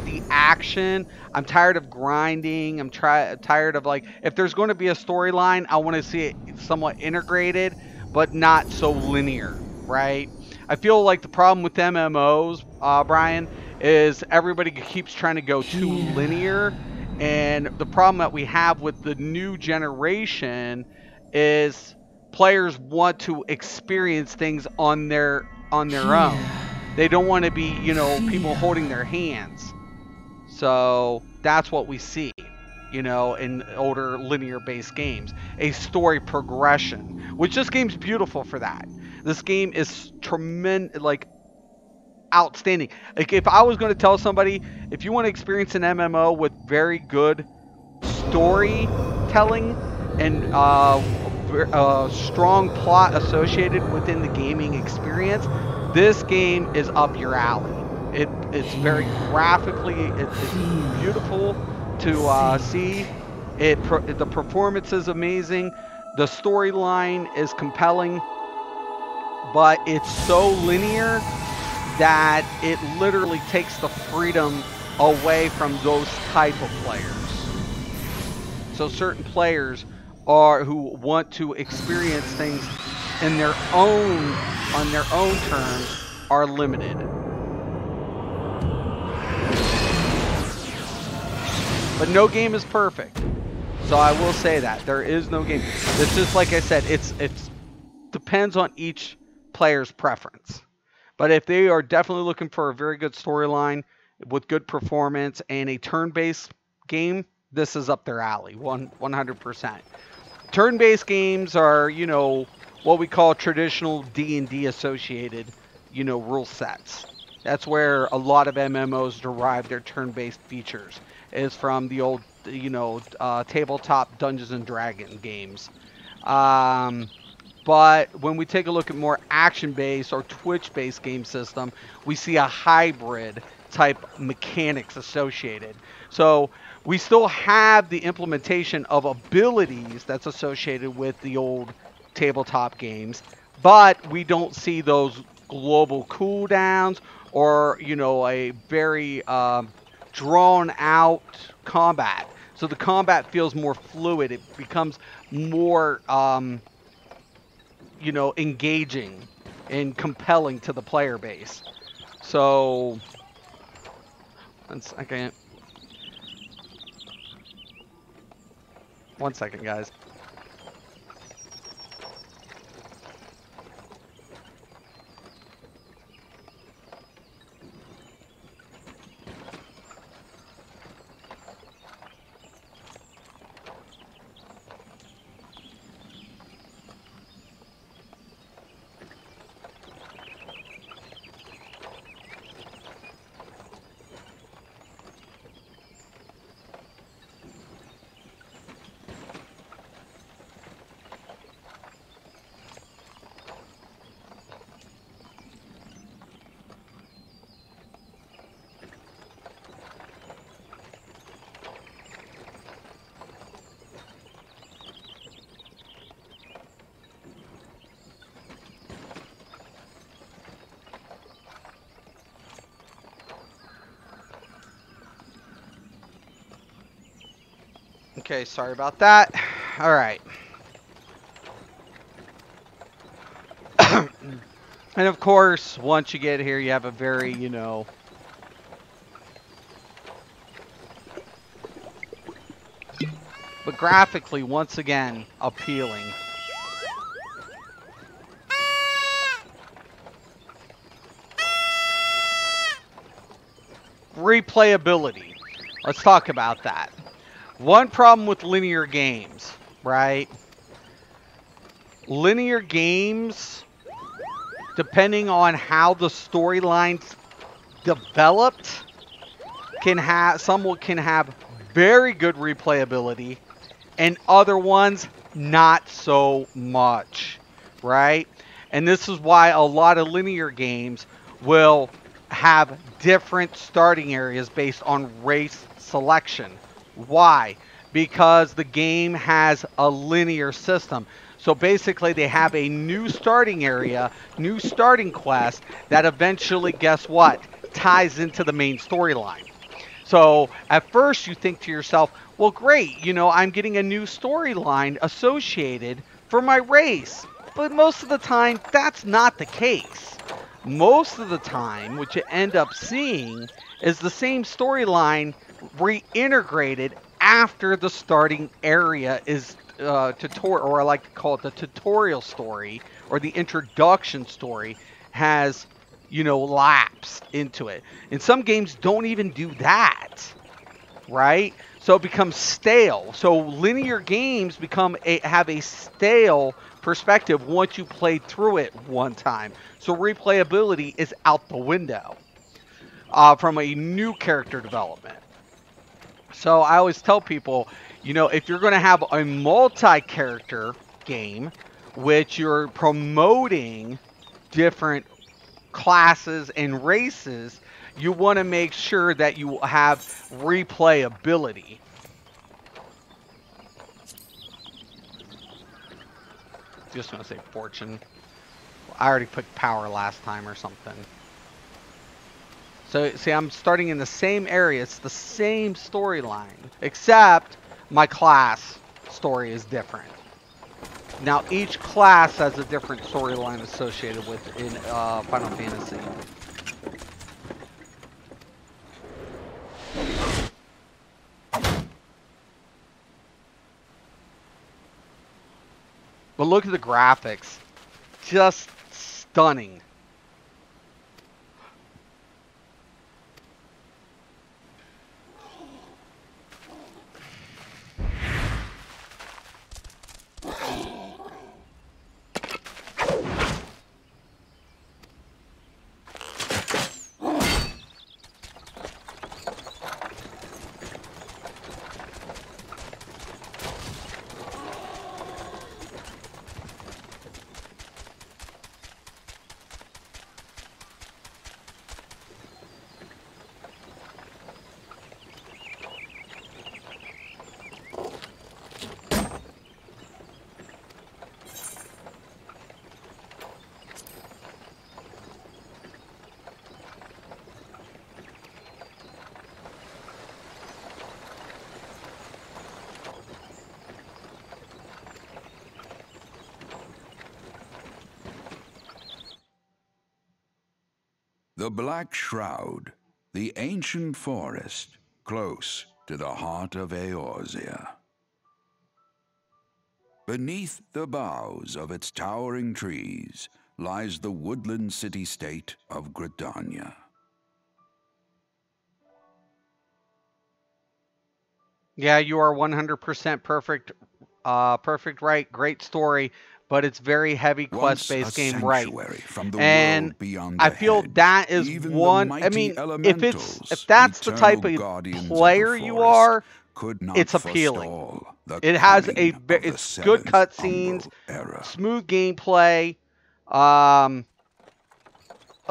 the action. I'm tired of grinding. I'm tired of like if there's going to be a storyline, I want to see it somewhat integrated, but not so linear, right? I feel like the problem with MMOs, Brian, is everybody keeps trying to go too linear, and the problem that we have with the new generation is players want to experience things on their own. They don't want to be, people holding their hands. So that's what we see, in older linear-based games. A story progression, which this game's beautiful for that. This game is tremendous, like outstanding. Like if I was going to tell somebody, if you want to experience an MMO with very good storytelling and strong plot associated within the gaming experience, this game is up your alley. It's very graphically, it's beautiful to see. The performance is amazing. The storyline is compelling, but it's so linear that it literally takes the freedom away from those type of players. So certain players who want to experience things on their own terms are limited. But no game is perfect. So I will say that there is no game. It's just like I said, it's depends on each player's preference. But if they are definitely looking for a very good storyline with good performance and a turn-based game, this is up their alley, 100%. Turn-based games are, what we call traditional D&D associated, rule sets. That's where a lot of MMOs derive their turn-based features, is from the old, tabletop Dungeons and Dragon games. Um, but when we take a look at more action-based or Twitch-based game system, we see a hybrid type mechanics associated. So we still have the implementation of abilities that's associated with the old tabletop games, but we don't see those global cooldowns or, a very drawn out combat. So the combat feels more fluid. It becomes more engaging and compelling to the player base. So, one second. One second, guys. Okay, sorry about that. All right. And of course, once you get here, you have a very, but graphically, once again, appealing. Replayability. Let's talk about that. One problem with linear games, right? Linear games, depending on how the storylines developed, can have very good replayability, and other ones not so much, right? And this is why a lot of linear games will have different starting areas based on race selection. Why? Because the game has a linear system. So basically they have a new starting area, new starting quest that eventually, guess what, ties into the main storyline. So at first you think to yourself, well, great, I'm getting a new storyline associated for my race. But most of the time, that's not the case. Most of the time, what you end up seeing is the same storyline reintegrated after the starting area is tutorial, or I like to call it the tutorial story, or the introduction story has lapsed into it. And some games don't even do that, right? So it becomes stale. So linear games have a stale perspective once you play through it one time. So replayability is out the window from a new character development. So I always tell people, if you're going to have a multi-character game, which you're promoting different classes and races, you want to make sure that you have replayability. Just going to say fortune. I already put power last time or something. So, see, I'm starting in the same area. It's the same storyline, except my class story is different. Now, each class has a different storyline associated with in Final Fantasy. But look at the graphics. Just stunning. The Black Shroud, the ancient forest close to the heart of Eorzea. Beneath the boughs of its towering trees lies the woodland city-state of Gridania. Yeah, you are 100% perfect. Perfect, right? Great story, but it's very heavy Once a quest-based game, right? sanctuary from the And world beyond I the feel hedge, that is even the one. I mighty mean, if elementals, that's the eternal type of guardians of the player you forest, are, could not it's appealing. forestall the It has coming of the it's good seventh cutscenes, Umbral era. smooth gameplay. Um,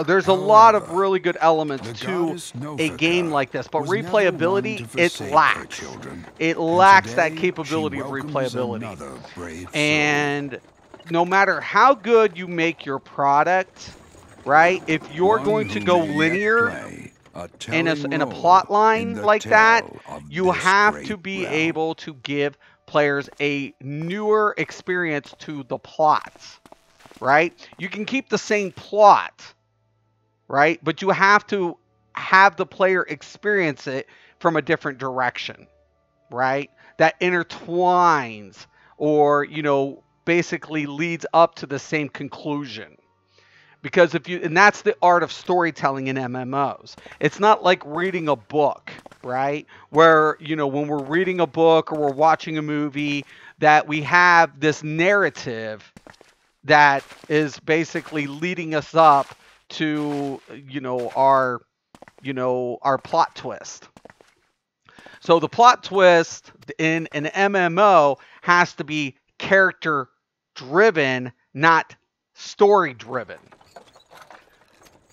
there's a lot of However, really good elements the to goddess a game Nofika like this, but was never one replayability to it forsake her lacks. children, It and lacks that today capability she of welcomes replayability. another brave soul. And no matter how good you make your product, right? If you're One going to who go may yet linear play a in telling a role plot in line the like that, tale of you this have great to be realm. able to give players a newer experience to the plots, right? You can keep the same plot, right? But you have to have the player experience it from a different direction, right? That intertwines or, basically leads up to the same conclusion. Because and that's the art of storytelling in MMOs. It's not like reading a book, right? Where, when we're reading a book or we're watching a movie, that we have this narrative that is basically leading us up to, our plot twist. So the plot twist in an MMO has to be character driven, not story driven,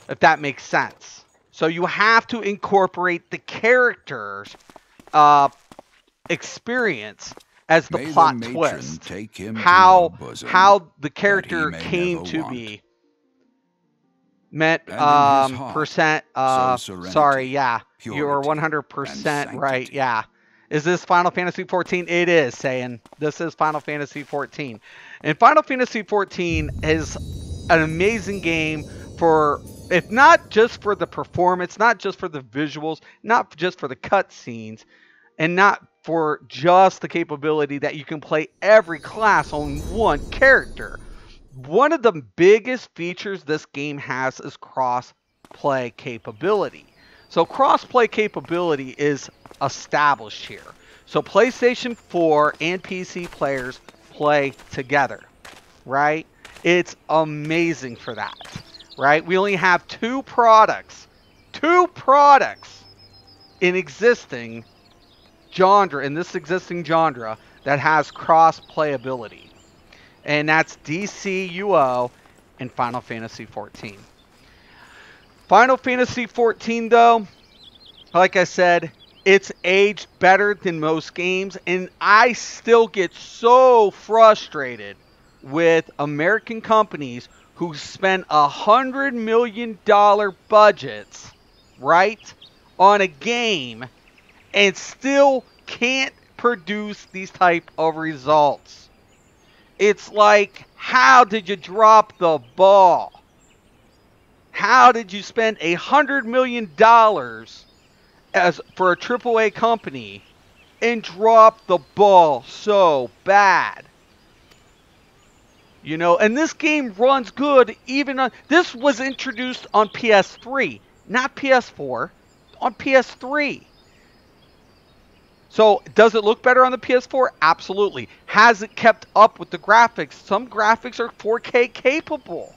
if that makes sense. So you have to incorporate the character's experience as the May plot the matron twist. take him to How her bosom, the that character he may came never to want. be. Met And in his heart, percent serenity, sorry, yeah. You are purity, 100% and right, sanctity. yeah. Is this Final Fantasy 14? It is, saying this is Final Fantasy 14. And Final Fantasy 14 is an amazing game for, if not just for the performance, not just for the visuals, not just for the cutscenes, and not for just the capability that you can play every class on one character. One of the biggest features this game has is cross-play capability. So cross-play capability is established here. So PlayStation 4 and PC players play together, right? It's amazing for that, right? We only have two products in existing genre, in this existing genre, that has cross-playability. And that's DCUO and Final Fantasy 14. Final Fantasy 14, though, like I said, it's aged better than most games, and I still get so frustrated with American companies who spend $100 million budgets, right, on a game and still can't produce these type of results. It's like, how did you drop the ball? How did you spend $100 million as for a AAA company and drop the ball so bad? And this game runs good even on, this was introduced on PS3, not PS4, on PS3. So, does it look better on the PS4? Absolutely. Has it kept up with the graphics? Some graphics are 4K capable.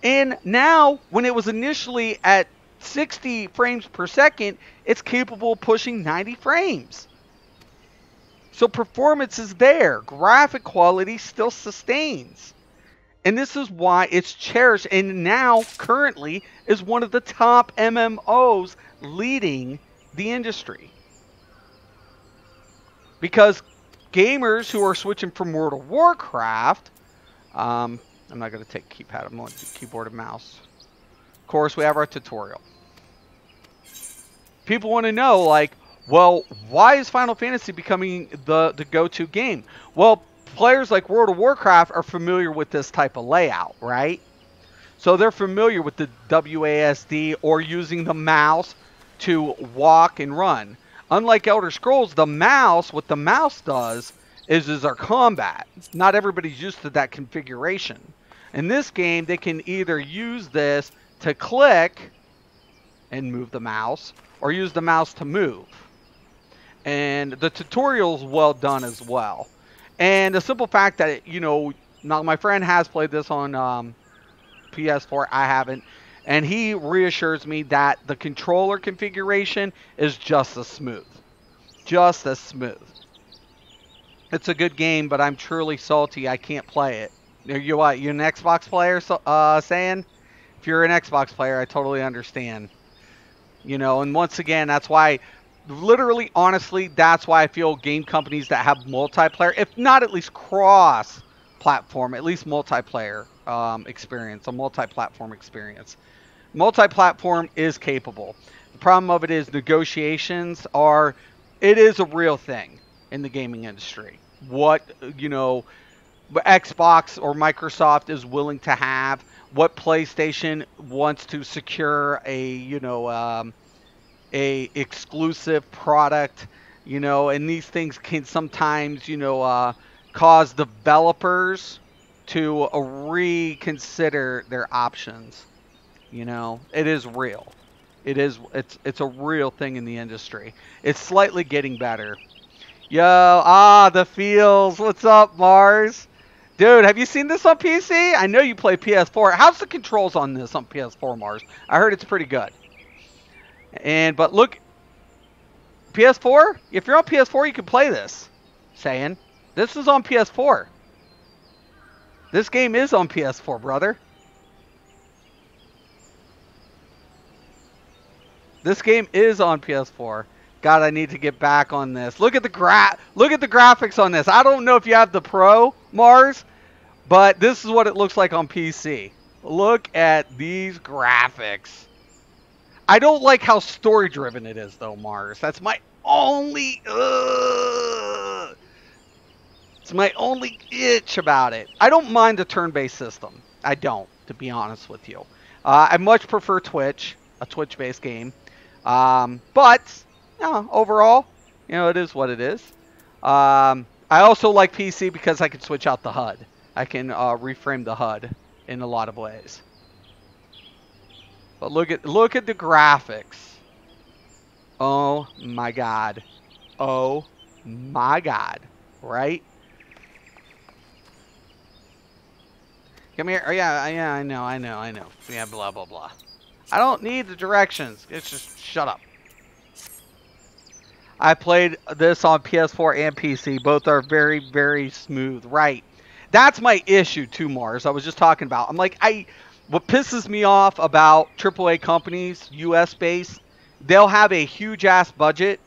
And now, when it was initially at 60 frames per second, it's capable of pushing 90 frames. So, performance is there. Graphic quality still sustains. And this is why it's cherished, and now, currently, is one of the top MMOs leading the industry. Because gamers who are switching from World of Warcraft, I'm not going to take keypad, I'm going to do keyboard and mouse. Of course, we have our tutorial. People want to know, like, well, why is Final Fantasy becoming the go-to game? Well, players like World of Warcraft are familiar with this type of layout, right? So they're familiar with the WASD or using the mouse to walk and run. Unlike Elder Scrolls, the mouse, what the mouse does is our combat. Not everybody's used to that configuration. In this game, they can either use this to click and move the mouse, or use the mouse to move. And the tutorial's well done as well. And the simple fact that, now my friend has played this on PS4, I haven't, and he reassures me that the controller configuration is just as smooth. Just as smooth. It's a good game, but I'm truly salty I can't play it. You're what? You're an Xbox player, saying? If you're an Xbox player, I totally understand. And once again, that's why, literally, honestly, that's why I feel game companies that have multiplayer, if not at least cross-platform, at least multiplayer experience, a multi-platform experience. Multi-platform is capable. The problem of it is negotiations it is a real thing in the gaming industry. What, Xbox or Microsoft is willing to have, what PlayStation wants to secure a exclusive product, and these things can sometimes, cause developers to reconsider their options. It is real. It's a real thing in the industry. It's slightly getting better. Yo, the feels. What's up, Mars? Dude, have you seen this on PC? I know you play PS4. How's the controls on this on PS4, Mars? I heard it's pretty good. But look, PS4, if you're on PS4, you can play this. Saying, this is on PS4. This game is on PS4, brother. This game is on PS4. God, I need to get back on this. Look at the graphics on this. I don't know if you have the Pro, Mars, but this is what it looks like on PC. Look at these graphics. I don't like how story-driven it is, though, Mars. That's my only... It's my only itch about it. I don't mind the turn-based system. I don't, to be honest with you. I much prefer Twitch, a Twitch-based game. But, overall, it is what it is. I also like PC because I can switch out the HUD. I can reframe the HUD in a lot of ways. But look at the graphics. Oh my God. Oh my God. Right? Come here. Oh, yeah, I know. Yeah, blah, blah, blah. I don't need the directions. It's just shut up. I played this on PS4 and PC. Both are very, very smooth. Right. That's my issue too, Mars. I was just talking about. I'm like, what pisses me off about AAA companies, US-based, they'll have a huge-ass budget,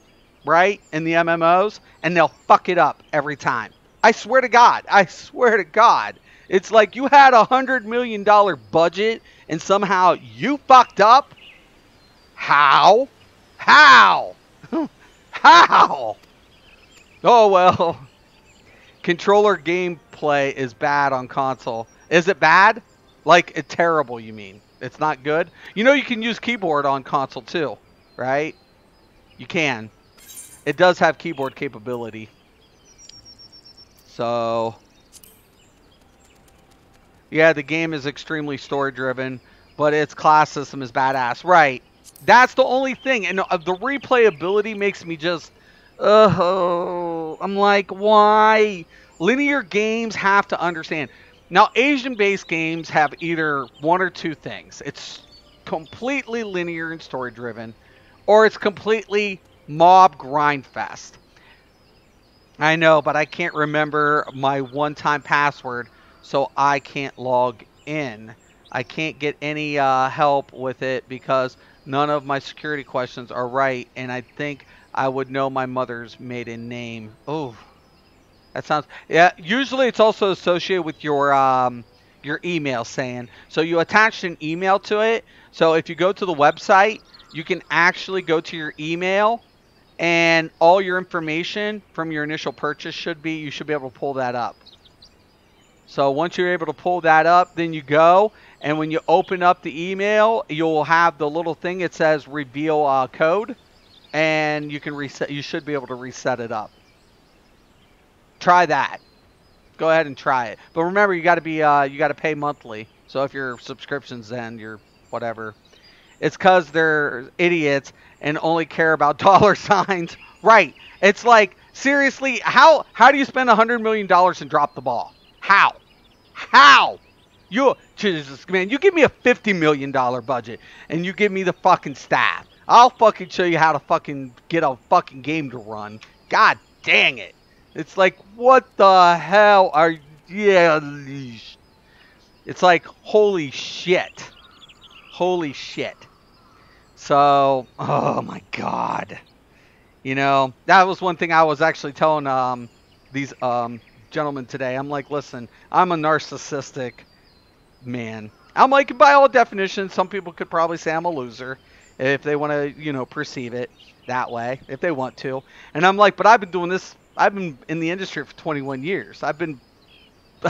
right, in the MMOs, and they'll fuck it up every time. I swear to God. It's like you had $100 million budget, and somehow you fucked up? How? How? Oh, well. Controller gameplay is bad on console. Is it bad? Like, it's terrible, you mean? It's not good? You can use keyboard on console, too, right? You can. It does have keyboard capability. So, yeah, the game is extremely story-driven, but its class system is badass. Right. That's the only thing. And the replayability makes me just... I'm like, why? Linear games have to understand. Now, Asian-based games have either one or two things. It's completely linear and story-driven, or it's completely mob grind fest. I know, but I can't remember my one-time password, so I can't log in. I can't get any help with it because none of my security questions are right, and I think I would know my mother's maiden name. Oh, that sounds... Yeah, usually it's also associated with your email, saying. So you attached an email to it. So if you go to the website, you can actually go to your email, and all your information from your initial purchase you should be able to pull that up. So once you're able to pull that up, then you go, And when you open up the email, you'll have the little thing. It says reveal code, and you can reset. You should be able to reset it up. Try that. Go ahead and try it. But remember, you got to be you got to pay monthly. So if your subscriptions end, your whatever, it's because they're idiots and only care about dollar signs. Right. It's like, seriously, how do you spend $100 million and drop the ball? How? How? Jesus, man, you give me a $50 million budget and you give me the fucking staff. I'll fucking show you how to fucking get a fucking game to run. God dang it. It's like, what the hell are you? Yeah. It's like, holy shit. Holy shit. So, oh my God. You know, that was one thing I was actually telling these gentlemen today. I'm like, listen, I'm a narcissistic man. I'm like, by all definitions, some people could probably say I'm a loser if they want to, you know, perceive it that way, if they want to. And I'm like, but I've been doing this. I've been in the industry for 21 years. I've been,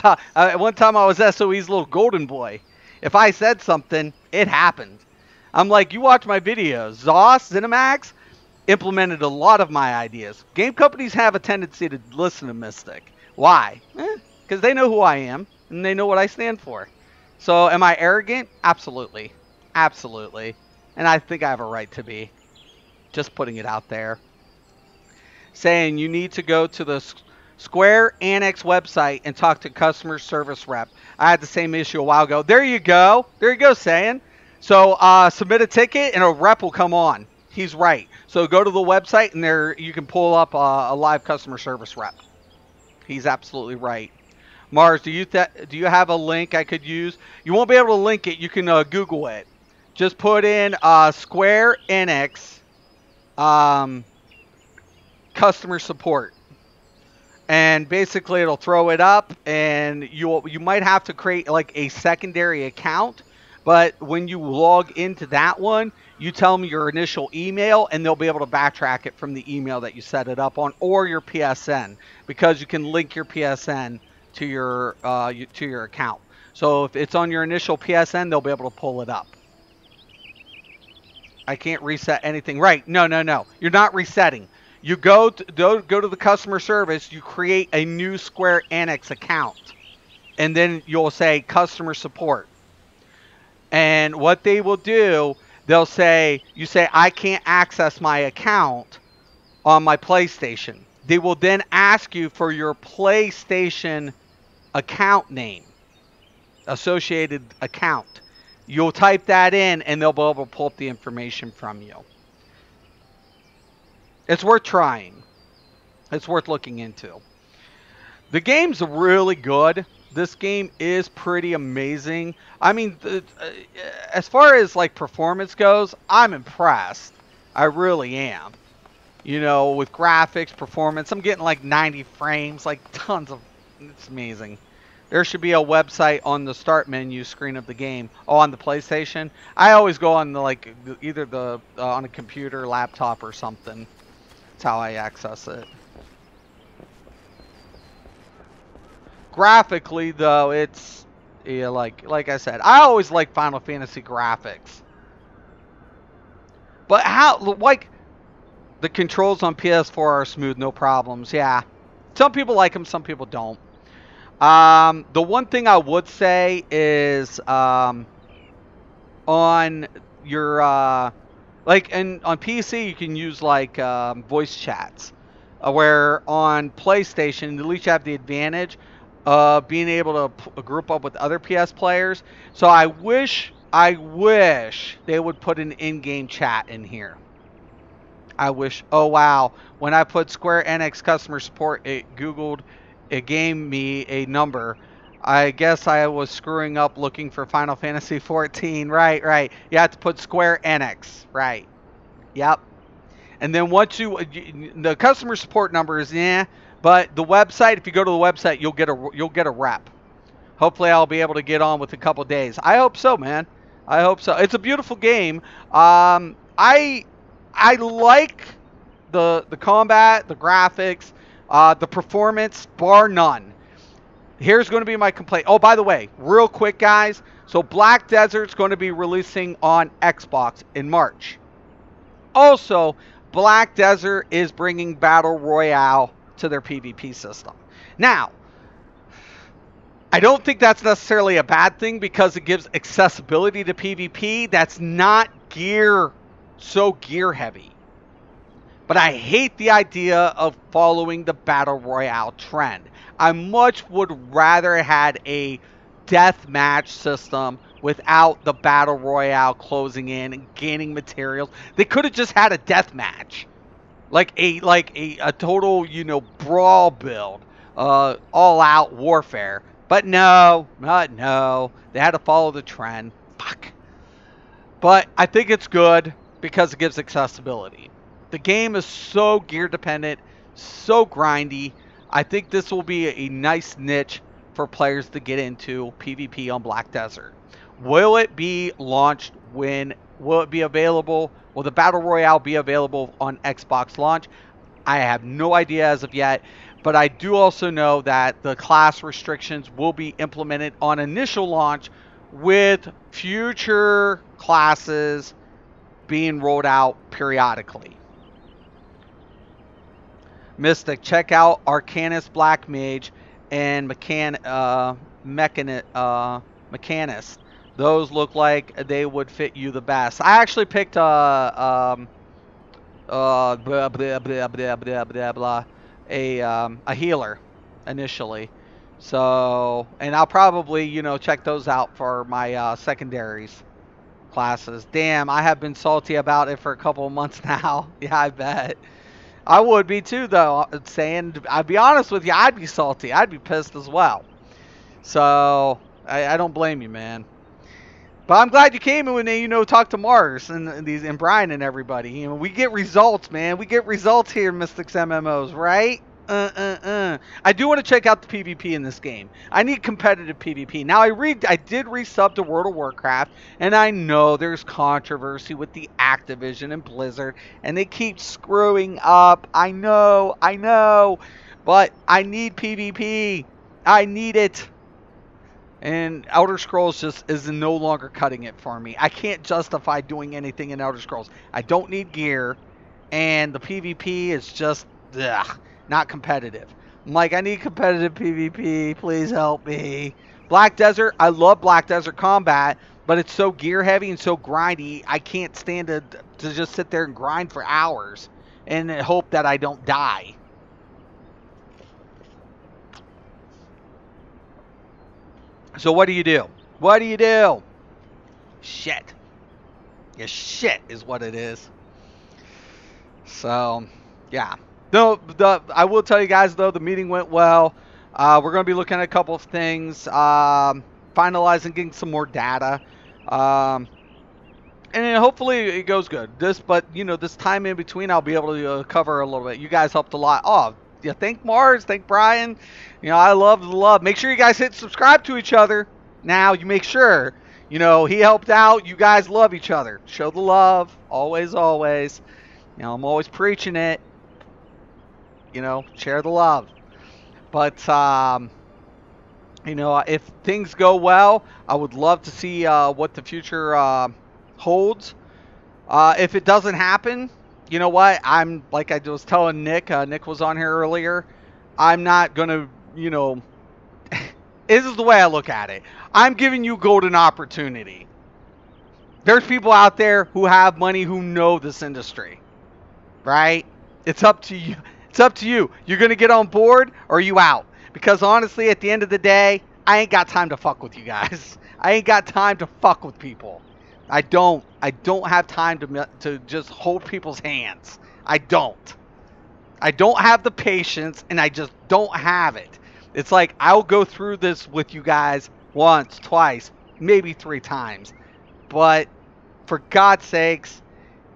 at one time I was SOE's little golden boy. If I said something, it happened. I'm like, you watch my videos. ZOS, Cinemax, implemented a lot of my ideas. Game companies have a tendency to listen to Mystic. Why? Because they know who I am, and they know what I stand for. So, am I arrogant? Absolutely. Absolutely. And I think I have a right to be. Just putting it out there. Saying you need to go to the Square Annex website and talk to customer service rep. I had the same issue a while ago. There you go. There you go, saying. So, submit a ticket and a rep will come on. He's right. So go to the website and there you can pull up a live customer service rep. He's absolutely right. Mars, do you have a link I could use? You won't be able to link it. You can Google it. Just put in Square Enix customer support, and basically it'll throw it up. And you might have to create like a secondary account. But when you log into that one, you tell them your initial email, and they'll be able to backtrack it from the email that you set it up on, or your PSN, because you can link your PSN to your account. So if it's on your initial PSN, they'll be able to pull it up. I can't reset anything. Right? No. You're not resetting. You go to the customer service. You create a new Square Enix account, and then you'll say customer support. And what they will do, they'll say, you say, I can't access my account on my PlayStation. They will then ask you for your PlayStation account name, associated account. You'll type that in, and they'll be able to pull up the information from you. It's worth trying. It's worth looking into. The game's really good. This game is pretty amazing. I mean, as far as like performance goes, I'm impressed. I really am. You know, with graphics, performance, I'm getting like 90 frames, like tons of. It's amazing. There should be a website on the start menu screen of the game. Oh, on the PlayStation. I always go on the like either the on a computer, laptop, or something. That's how I access it. Graphically, though, it's yeah, like I said, I always like Final Fantasy graphics. But how, like, the controls on PS4 are smooth, no problems. Yeah, some people like them, some people don't. The one thing I would say is on your like, and on PC you can use like voice chats, where on PlayStation at least you have the advantage being able to group up with other PS players. So I wish they would put an in-game chat in here. I wish. Oh wow, when I put Square Enix customer support, it gave me a number. I guess I was screwing up looking for Final Fantasy 14. Right. You have to put Square Enix. Right. Yep. And then once the customer support number is but the website, if you go to the website, you'll get a rep. Hopefully I'll be able to get on with a couple days. I hope so, man. I hope so. It's a beautiful game. I like the combat, the graphics, the performance, bar none. Here's going to be my complaint. Oh, by the way, real quick, guys, So Black Desert's going to be releasing on Xbox in March. Also, Black Desert is bringing Battle Royale to their PvP system. Now, I don't think that's necessarily a bad thing because it gives accessibility to PvP that's not so gear heavy. But I hate the idea of following the Battle Royale trend. I much would rather had a death match system without the Battle Royale closing in and gaining materials. They could have just had a death match. Like a total, brawl build. All out warfare. But no. They had to follow the trend. Fuck. But I think it's good because it gives accessibility. The game is so gear dependent, so grindy. I think this will be a nice niche for players to get into PvP on Black Desert. Will it be launched when? Will it be available? Will the Battle Royale be available on Xbox launch? I have no idea as of yet, but I do also know that the class restrictions will be implemented on initial launch with future classes being rolled out periodically. Mystic, check out Arcanist Black Mage and Mechanist. Those look like they would fit you the best. I actually picked a healer initially. So, and I'll probably, check those out for my secondaries classes. Damn, I have been salty about it for a couple of months now. Yeah, I bet. I would be too, though. I'd be honest with you, I'd be salty. I'd be pissed as well. So, I don't blame you, man. But I'm glad you came in when they, talked to Mars and Brian and everybody. We get results, man. We get results here in Mystics MMOs, right? I do want to check out the PvP in this game. I need competitive PvP. Now, I did resub to World of Warcraft, and I know there's controversy with the Activision and Blizzard, and they keep screwing up. I know. But I need PvP. I need it. And Elder Scrolls just is no longer cutting it for me. I can't justify doing anything in Elder Scrolls. I don't need gear, and the PvP is just not competitive. I'm like, I need competitive PvP. Please help me. Black Desert, I love Black Desert combat, but it's so gear heavy and so grindy. I can't stand to just sit there and grind for hours and hope that I don't die. So what do you do? What do you do? Shit. Yeah, shit is what it is. So, yeah. No, I will tell you guys, though, the meeting went well. We're going to be looking at a couple of things. Finalizing, getting some more data. And then hopefully it goes good. This time in between, I'll be able to cover a little bit. You guys helped a lot. Oh, yeah, thank Mars, thank Brian. I love the love. Make sure you guys hit subscribe to each other. Now, you make sure. He helped out. You guys love each other. Show the love. Always, always. I'm always preaching it. Share the love. But, if things go well, I would love to see what the future holds. If it doesn't happen, you know what? I'm, like I was telling Nick, Nick was on here earlier, I'm not going to, this is the way I look at it. I'm giving you golden opportunity. There's people out there who have money who know this industry, right? It's up to you. It's up to you. You're going to get on board or are you out? Because honestly, at the end of the day, I ain't got time to fuck with you guys. I ain't got time to fuck with people. I don't have time to just hold people's hands. I don't have the patience, and I just don't have it. It's like I'll go through this with you guys once, twice, maybe 3 times. But for God's sakes,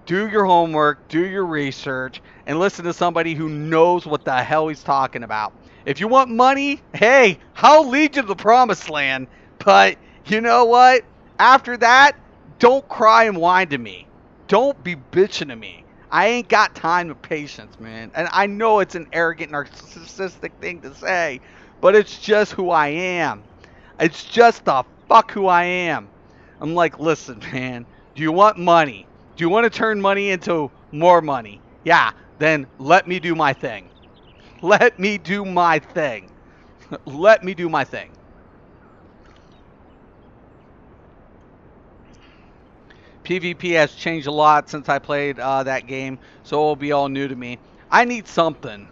do your homework, do your research, and listen to somebody who knows what the hell he's talking about. If you want money, hey, I'll lead you to the promised land. But you know what? After that, don't cry and whine to me. Don't be bitching to me. I ain't got time or patience, man. And I know it's an arrogant, narcissistic thing to say, but it's just who I am. It's just the fuck who I am. I'm like, listen, man, do you want money? Do you want to turn money into more money? Yeah, then let me do my thing. Let me do my thing. Let me do my thing. PvP has changed a lot since I played that game, so it'll be all new to me. I need something.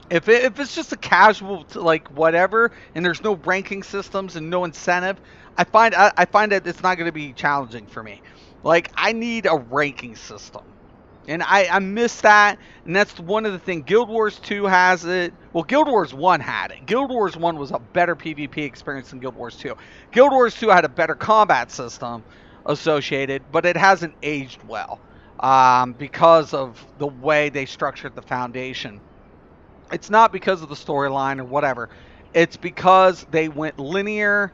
If it's just a casual, like, whatever, and there's no ranking systems and no incentive, I find that it's not going to be challenging for me. Like, I need a ranking system. And I miss that, and that's one of the things. Guild Wars 2 has it. Well, Guild Wars 1 had it. Guild Wars 1 was a better PvP experience than Guild Wars 2. Guild Wars 2 had a better combat system associated, but it hasn't aged well because of the way they structured the foundation. It's not because of the storyline or whatever. It's because they went linear.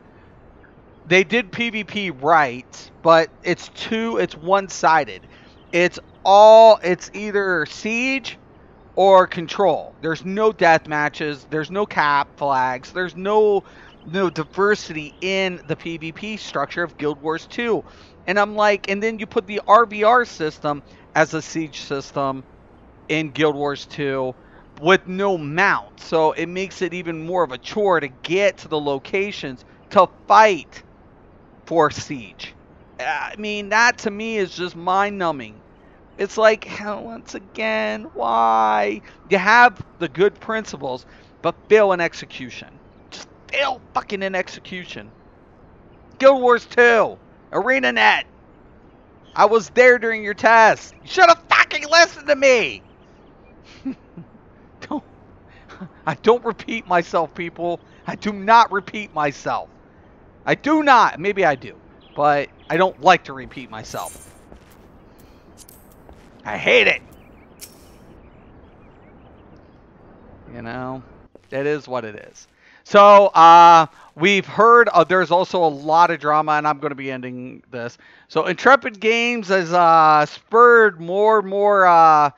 They did PvP right, but it's one-sided. It's either siege or control. There's no death matches. There's no cap flags. There's no diversity in the PvP structure of Guild Wars 2. And I'm like, and then you put the RBR system as a siege system in Guild Wars 2 with no mount. So it makes it even more of a chore to get to the locations to fight for siege. I mean, that to me is just mind-numbing. It's like, once again, why? You have the good principles, but fail in execution. Just fail fucking in execution. Guild Wars 2, ArenaNet. I was there during your test. You should have fucking listened to me. I don't repeat myself, people. I do not repeat myself. I do not. Maybe I do, but I don't like to repeat myself. I hate it. You know, it is what it is. So, we've heard there's also a lot of drama, and I'm going to be ending this. So, Intrepid Games has spurred more and more,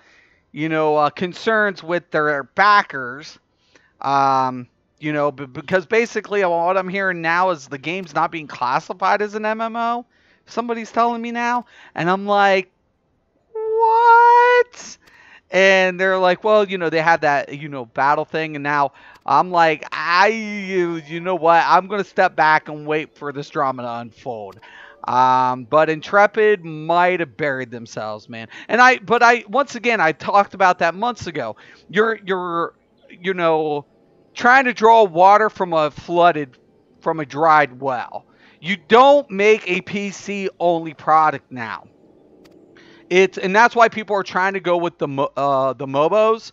concerns with their backers. Because basically what I'm hearing now is the game's not being classified as an MMO. Somebody's telling me now, and I'm like, what? And they're like, well, they had that, battle thing, and now I'm like, you know what? I'm gonna step back and wait for this drama to unfold. But Intrepid might have buried themselves, man. And once again, I talked about that months ago. You're trying to draw water from a dried well. You don't make a PC only product now. And that's why people are trying to go with the MOBOs.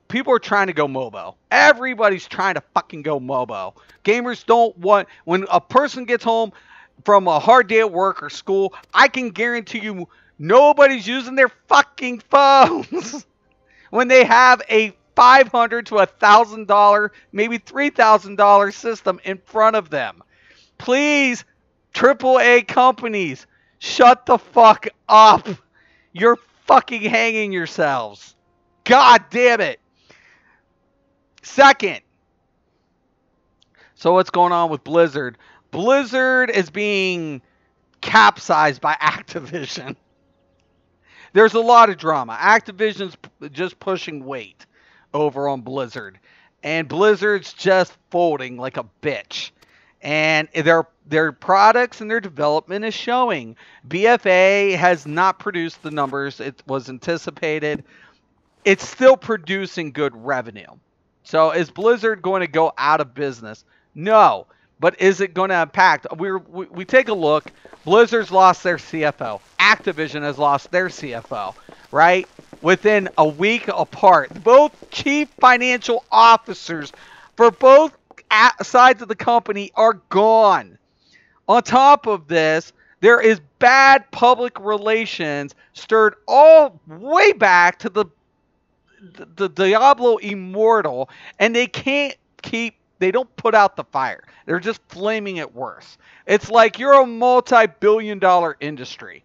People are trying to go MOBO. Everybody's trying to fucking go MOBO. Gamers don't want, when a person gets home from a hard day at work or school, I can guarantee you nobody's using their fucking phones when they have a $500 to $1,000, maybe $3,000 system in front of them. Please, AAA companies, shut the fuck up. You're fucking hanging yourselves. God damn it. Second, so what's going on with Blizzard? Blizzard is being capsized by Activision. There's a lot of drama. Activision's just pushing weight over on Blizzard, and Blizzard's just folding like a bitch. And their products and their development is showing. BFA has not produced the numbers it was anticipated. It's still producing good revenue. So is Blizzard going to go out of business? No. But is it going to impact? We take a look. Blizzard's lost their CFO. Activision has lost their CFO, right? Within a week apart. Both chief financial officers for both sides of the company are gone. On top of this, there is bad public relations stirred all way back to the Diablo Immortal, and they don't put out the fire. They're just flaming it worse. It's like you're a multi-billion-dollar industry.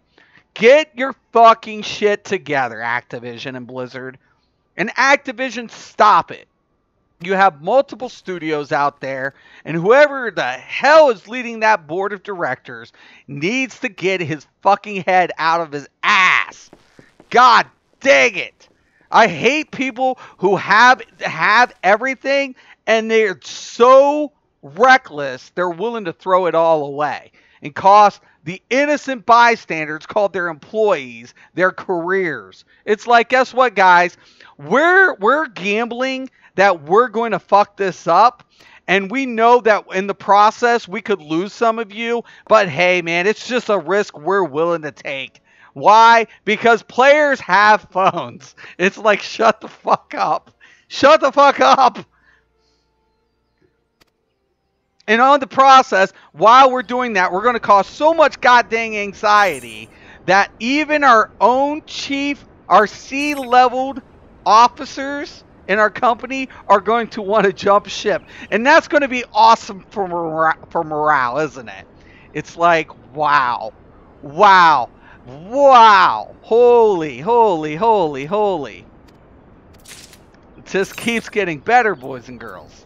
Get your fucking shit together, Activision and Blizzard. And Activision, stop it. You have multiple studios out there, and whoever the hell is leading that board of directors needs to get his fucking head out of his ass. God dang it. I hate people who have everything and they're so reckless they're willing to throw it all away and cost the innocent bystanders called their employees their careers. It's like, guess what, guys? We're gambling that we're going to fuck this up. And we know that in the process we could lose some of you, but hey man, it's just a risk we're willing to take. Why? Because players have phones. It's like, shut the fuck up. Shut the fuck up. And on the process, while we're doing that, we're going to cause so much goddamn anxiety that even our own chief, our C-leveled officers in our company are going to want to jump ship. And that's going to be awesome for morale, isn't it? It's like, wow. Wow. Wow. Holy, holy, holy, holy. It just keeps getting better, boys and girls.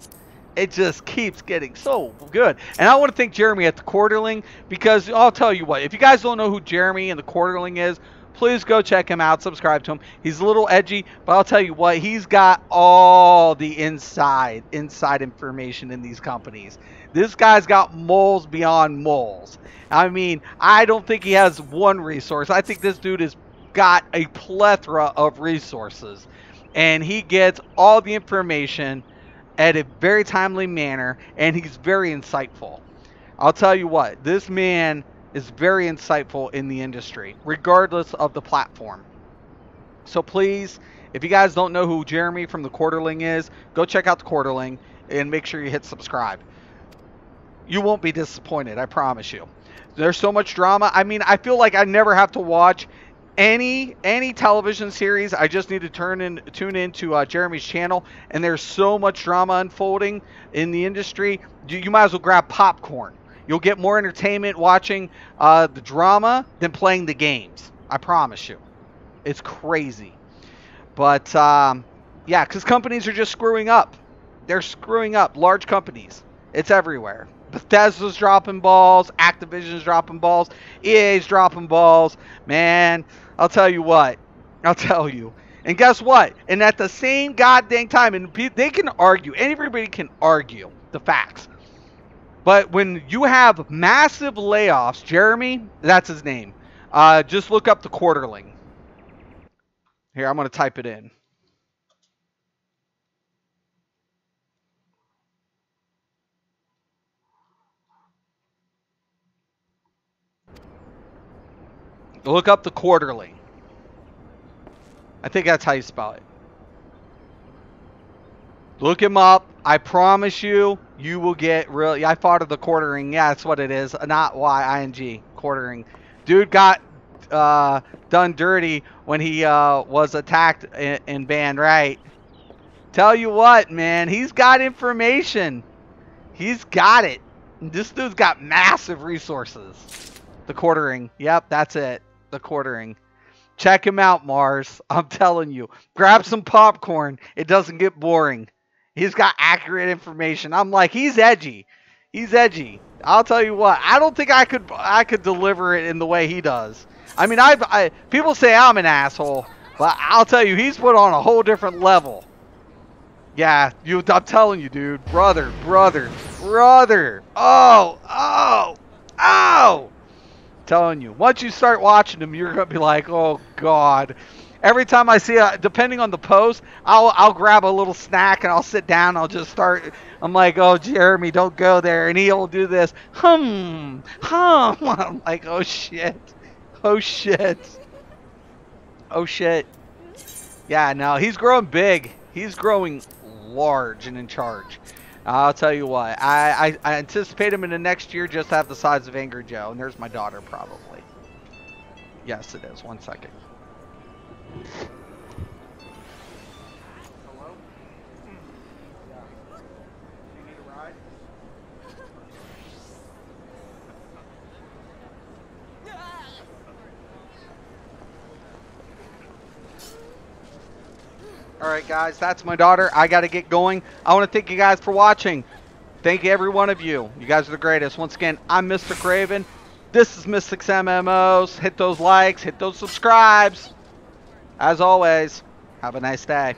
It just keeps getting so good. And I want to thank Jeremy at the Quarterling, because I'll tell you what, if you guys don't know who Jeremy and the Quarterling is, please go check him out, subscribe to him. He's a little edgy, but I'll tell you what, he's got all the inside information in these companies. This guy's got moles beyond moles. I mean, I don't think he has one resource. I think this dude has got a plethora of resources. And he gets all the information at a very timely manner, and he's very insightful. I'll tell you what, this man is very insightful in the industry, regardless of the platform. So please, if you guys don't know who Jeremy from the Quarterling is, go check out the Quarterling and make sure you hit subscribe. You won't be disappointed, I promise you. There's so much drama. I mean, I feel like I never have to watch any television series. I just need to tune into Jeremy's channel, and there's so much drama unfolding in the industry. You might as well grab popcorn. You'll get more entertainment watching the drama than playing the games. I promise you. It's crazy. But yeah, because companies are just screwing up. They're screwing up. Large companies. It's everywhere. Bethesda's dropping balls. Activision's dropping balls. EA's dropping balls. Man, I'll tell you what. I'll tell you. And guess what? And at the same goddamn time, and they can argue. Everybody can argue the facts. But when you have massive layoffs, Jeremy, that's his name. Just look up the Quarterling. Here, I'm going to type it in. Look up the Quarterling. I think that's how you spell it. Look him up. I promise you, you will get really. I thought of the Quartering. Yeah, that's what it is. Not Y-I-N-G. Quartering. Dude got done dirty when he was attacked and banned, right? Tell you what, man. He's got information. He's got it. This dude's got massive resources. The Quartering. Yep, that's it. The Quartering. Check him out, Mars. I'm telling you. Grab some popcorn. It doesn't get boring. He's got accurate information. I'm like, he's edgy. He's edgy. I'll tell you what. I don't think I could deliver it in the way he does. I mean, people say I'm an asshole, but I'll tell you, he's put on a whole different level. Yeah, I'm telling you, dude. Brother. Oh. Telling you, once you start watching him, you're gonna be like, oh god. Every time I see depending on the post, I'll grab a little snack and I'll sit down. I'll just start. I'm like, oh Jeremy, don't go there, and he'll do this. I'm like, oh shit. Yeah, no, he's growing big. He's growing large and in charge. I'll tell you what, I anticipate him in the next year just have the size of Angry Joe. And there's my daughter, probably. Yes, it is. 1 second. Hello? Yeah. Do you need a ride? All right, guys, that's my daughter. I got to get going. I want to thank you guys for watching. Thank you, every one of you. You guys are the greatest. Once again, I'm Mr. Craven. This is Mystics MMOs. Hit those likes, hit those subscribes. As always, have a nice day.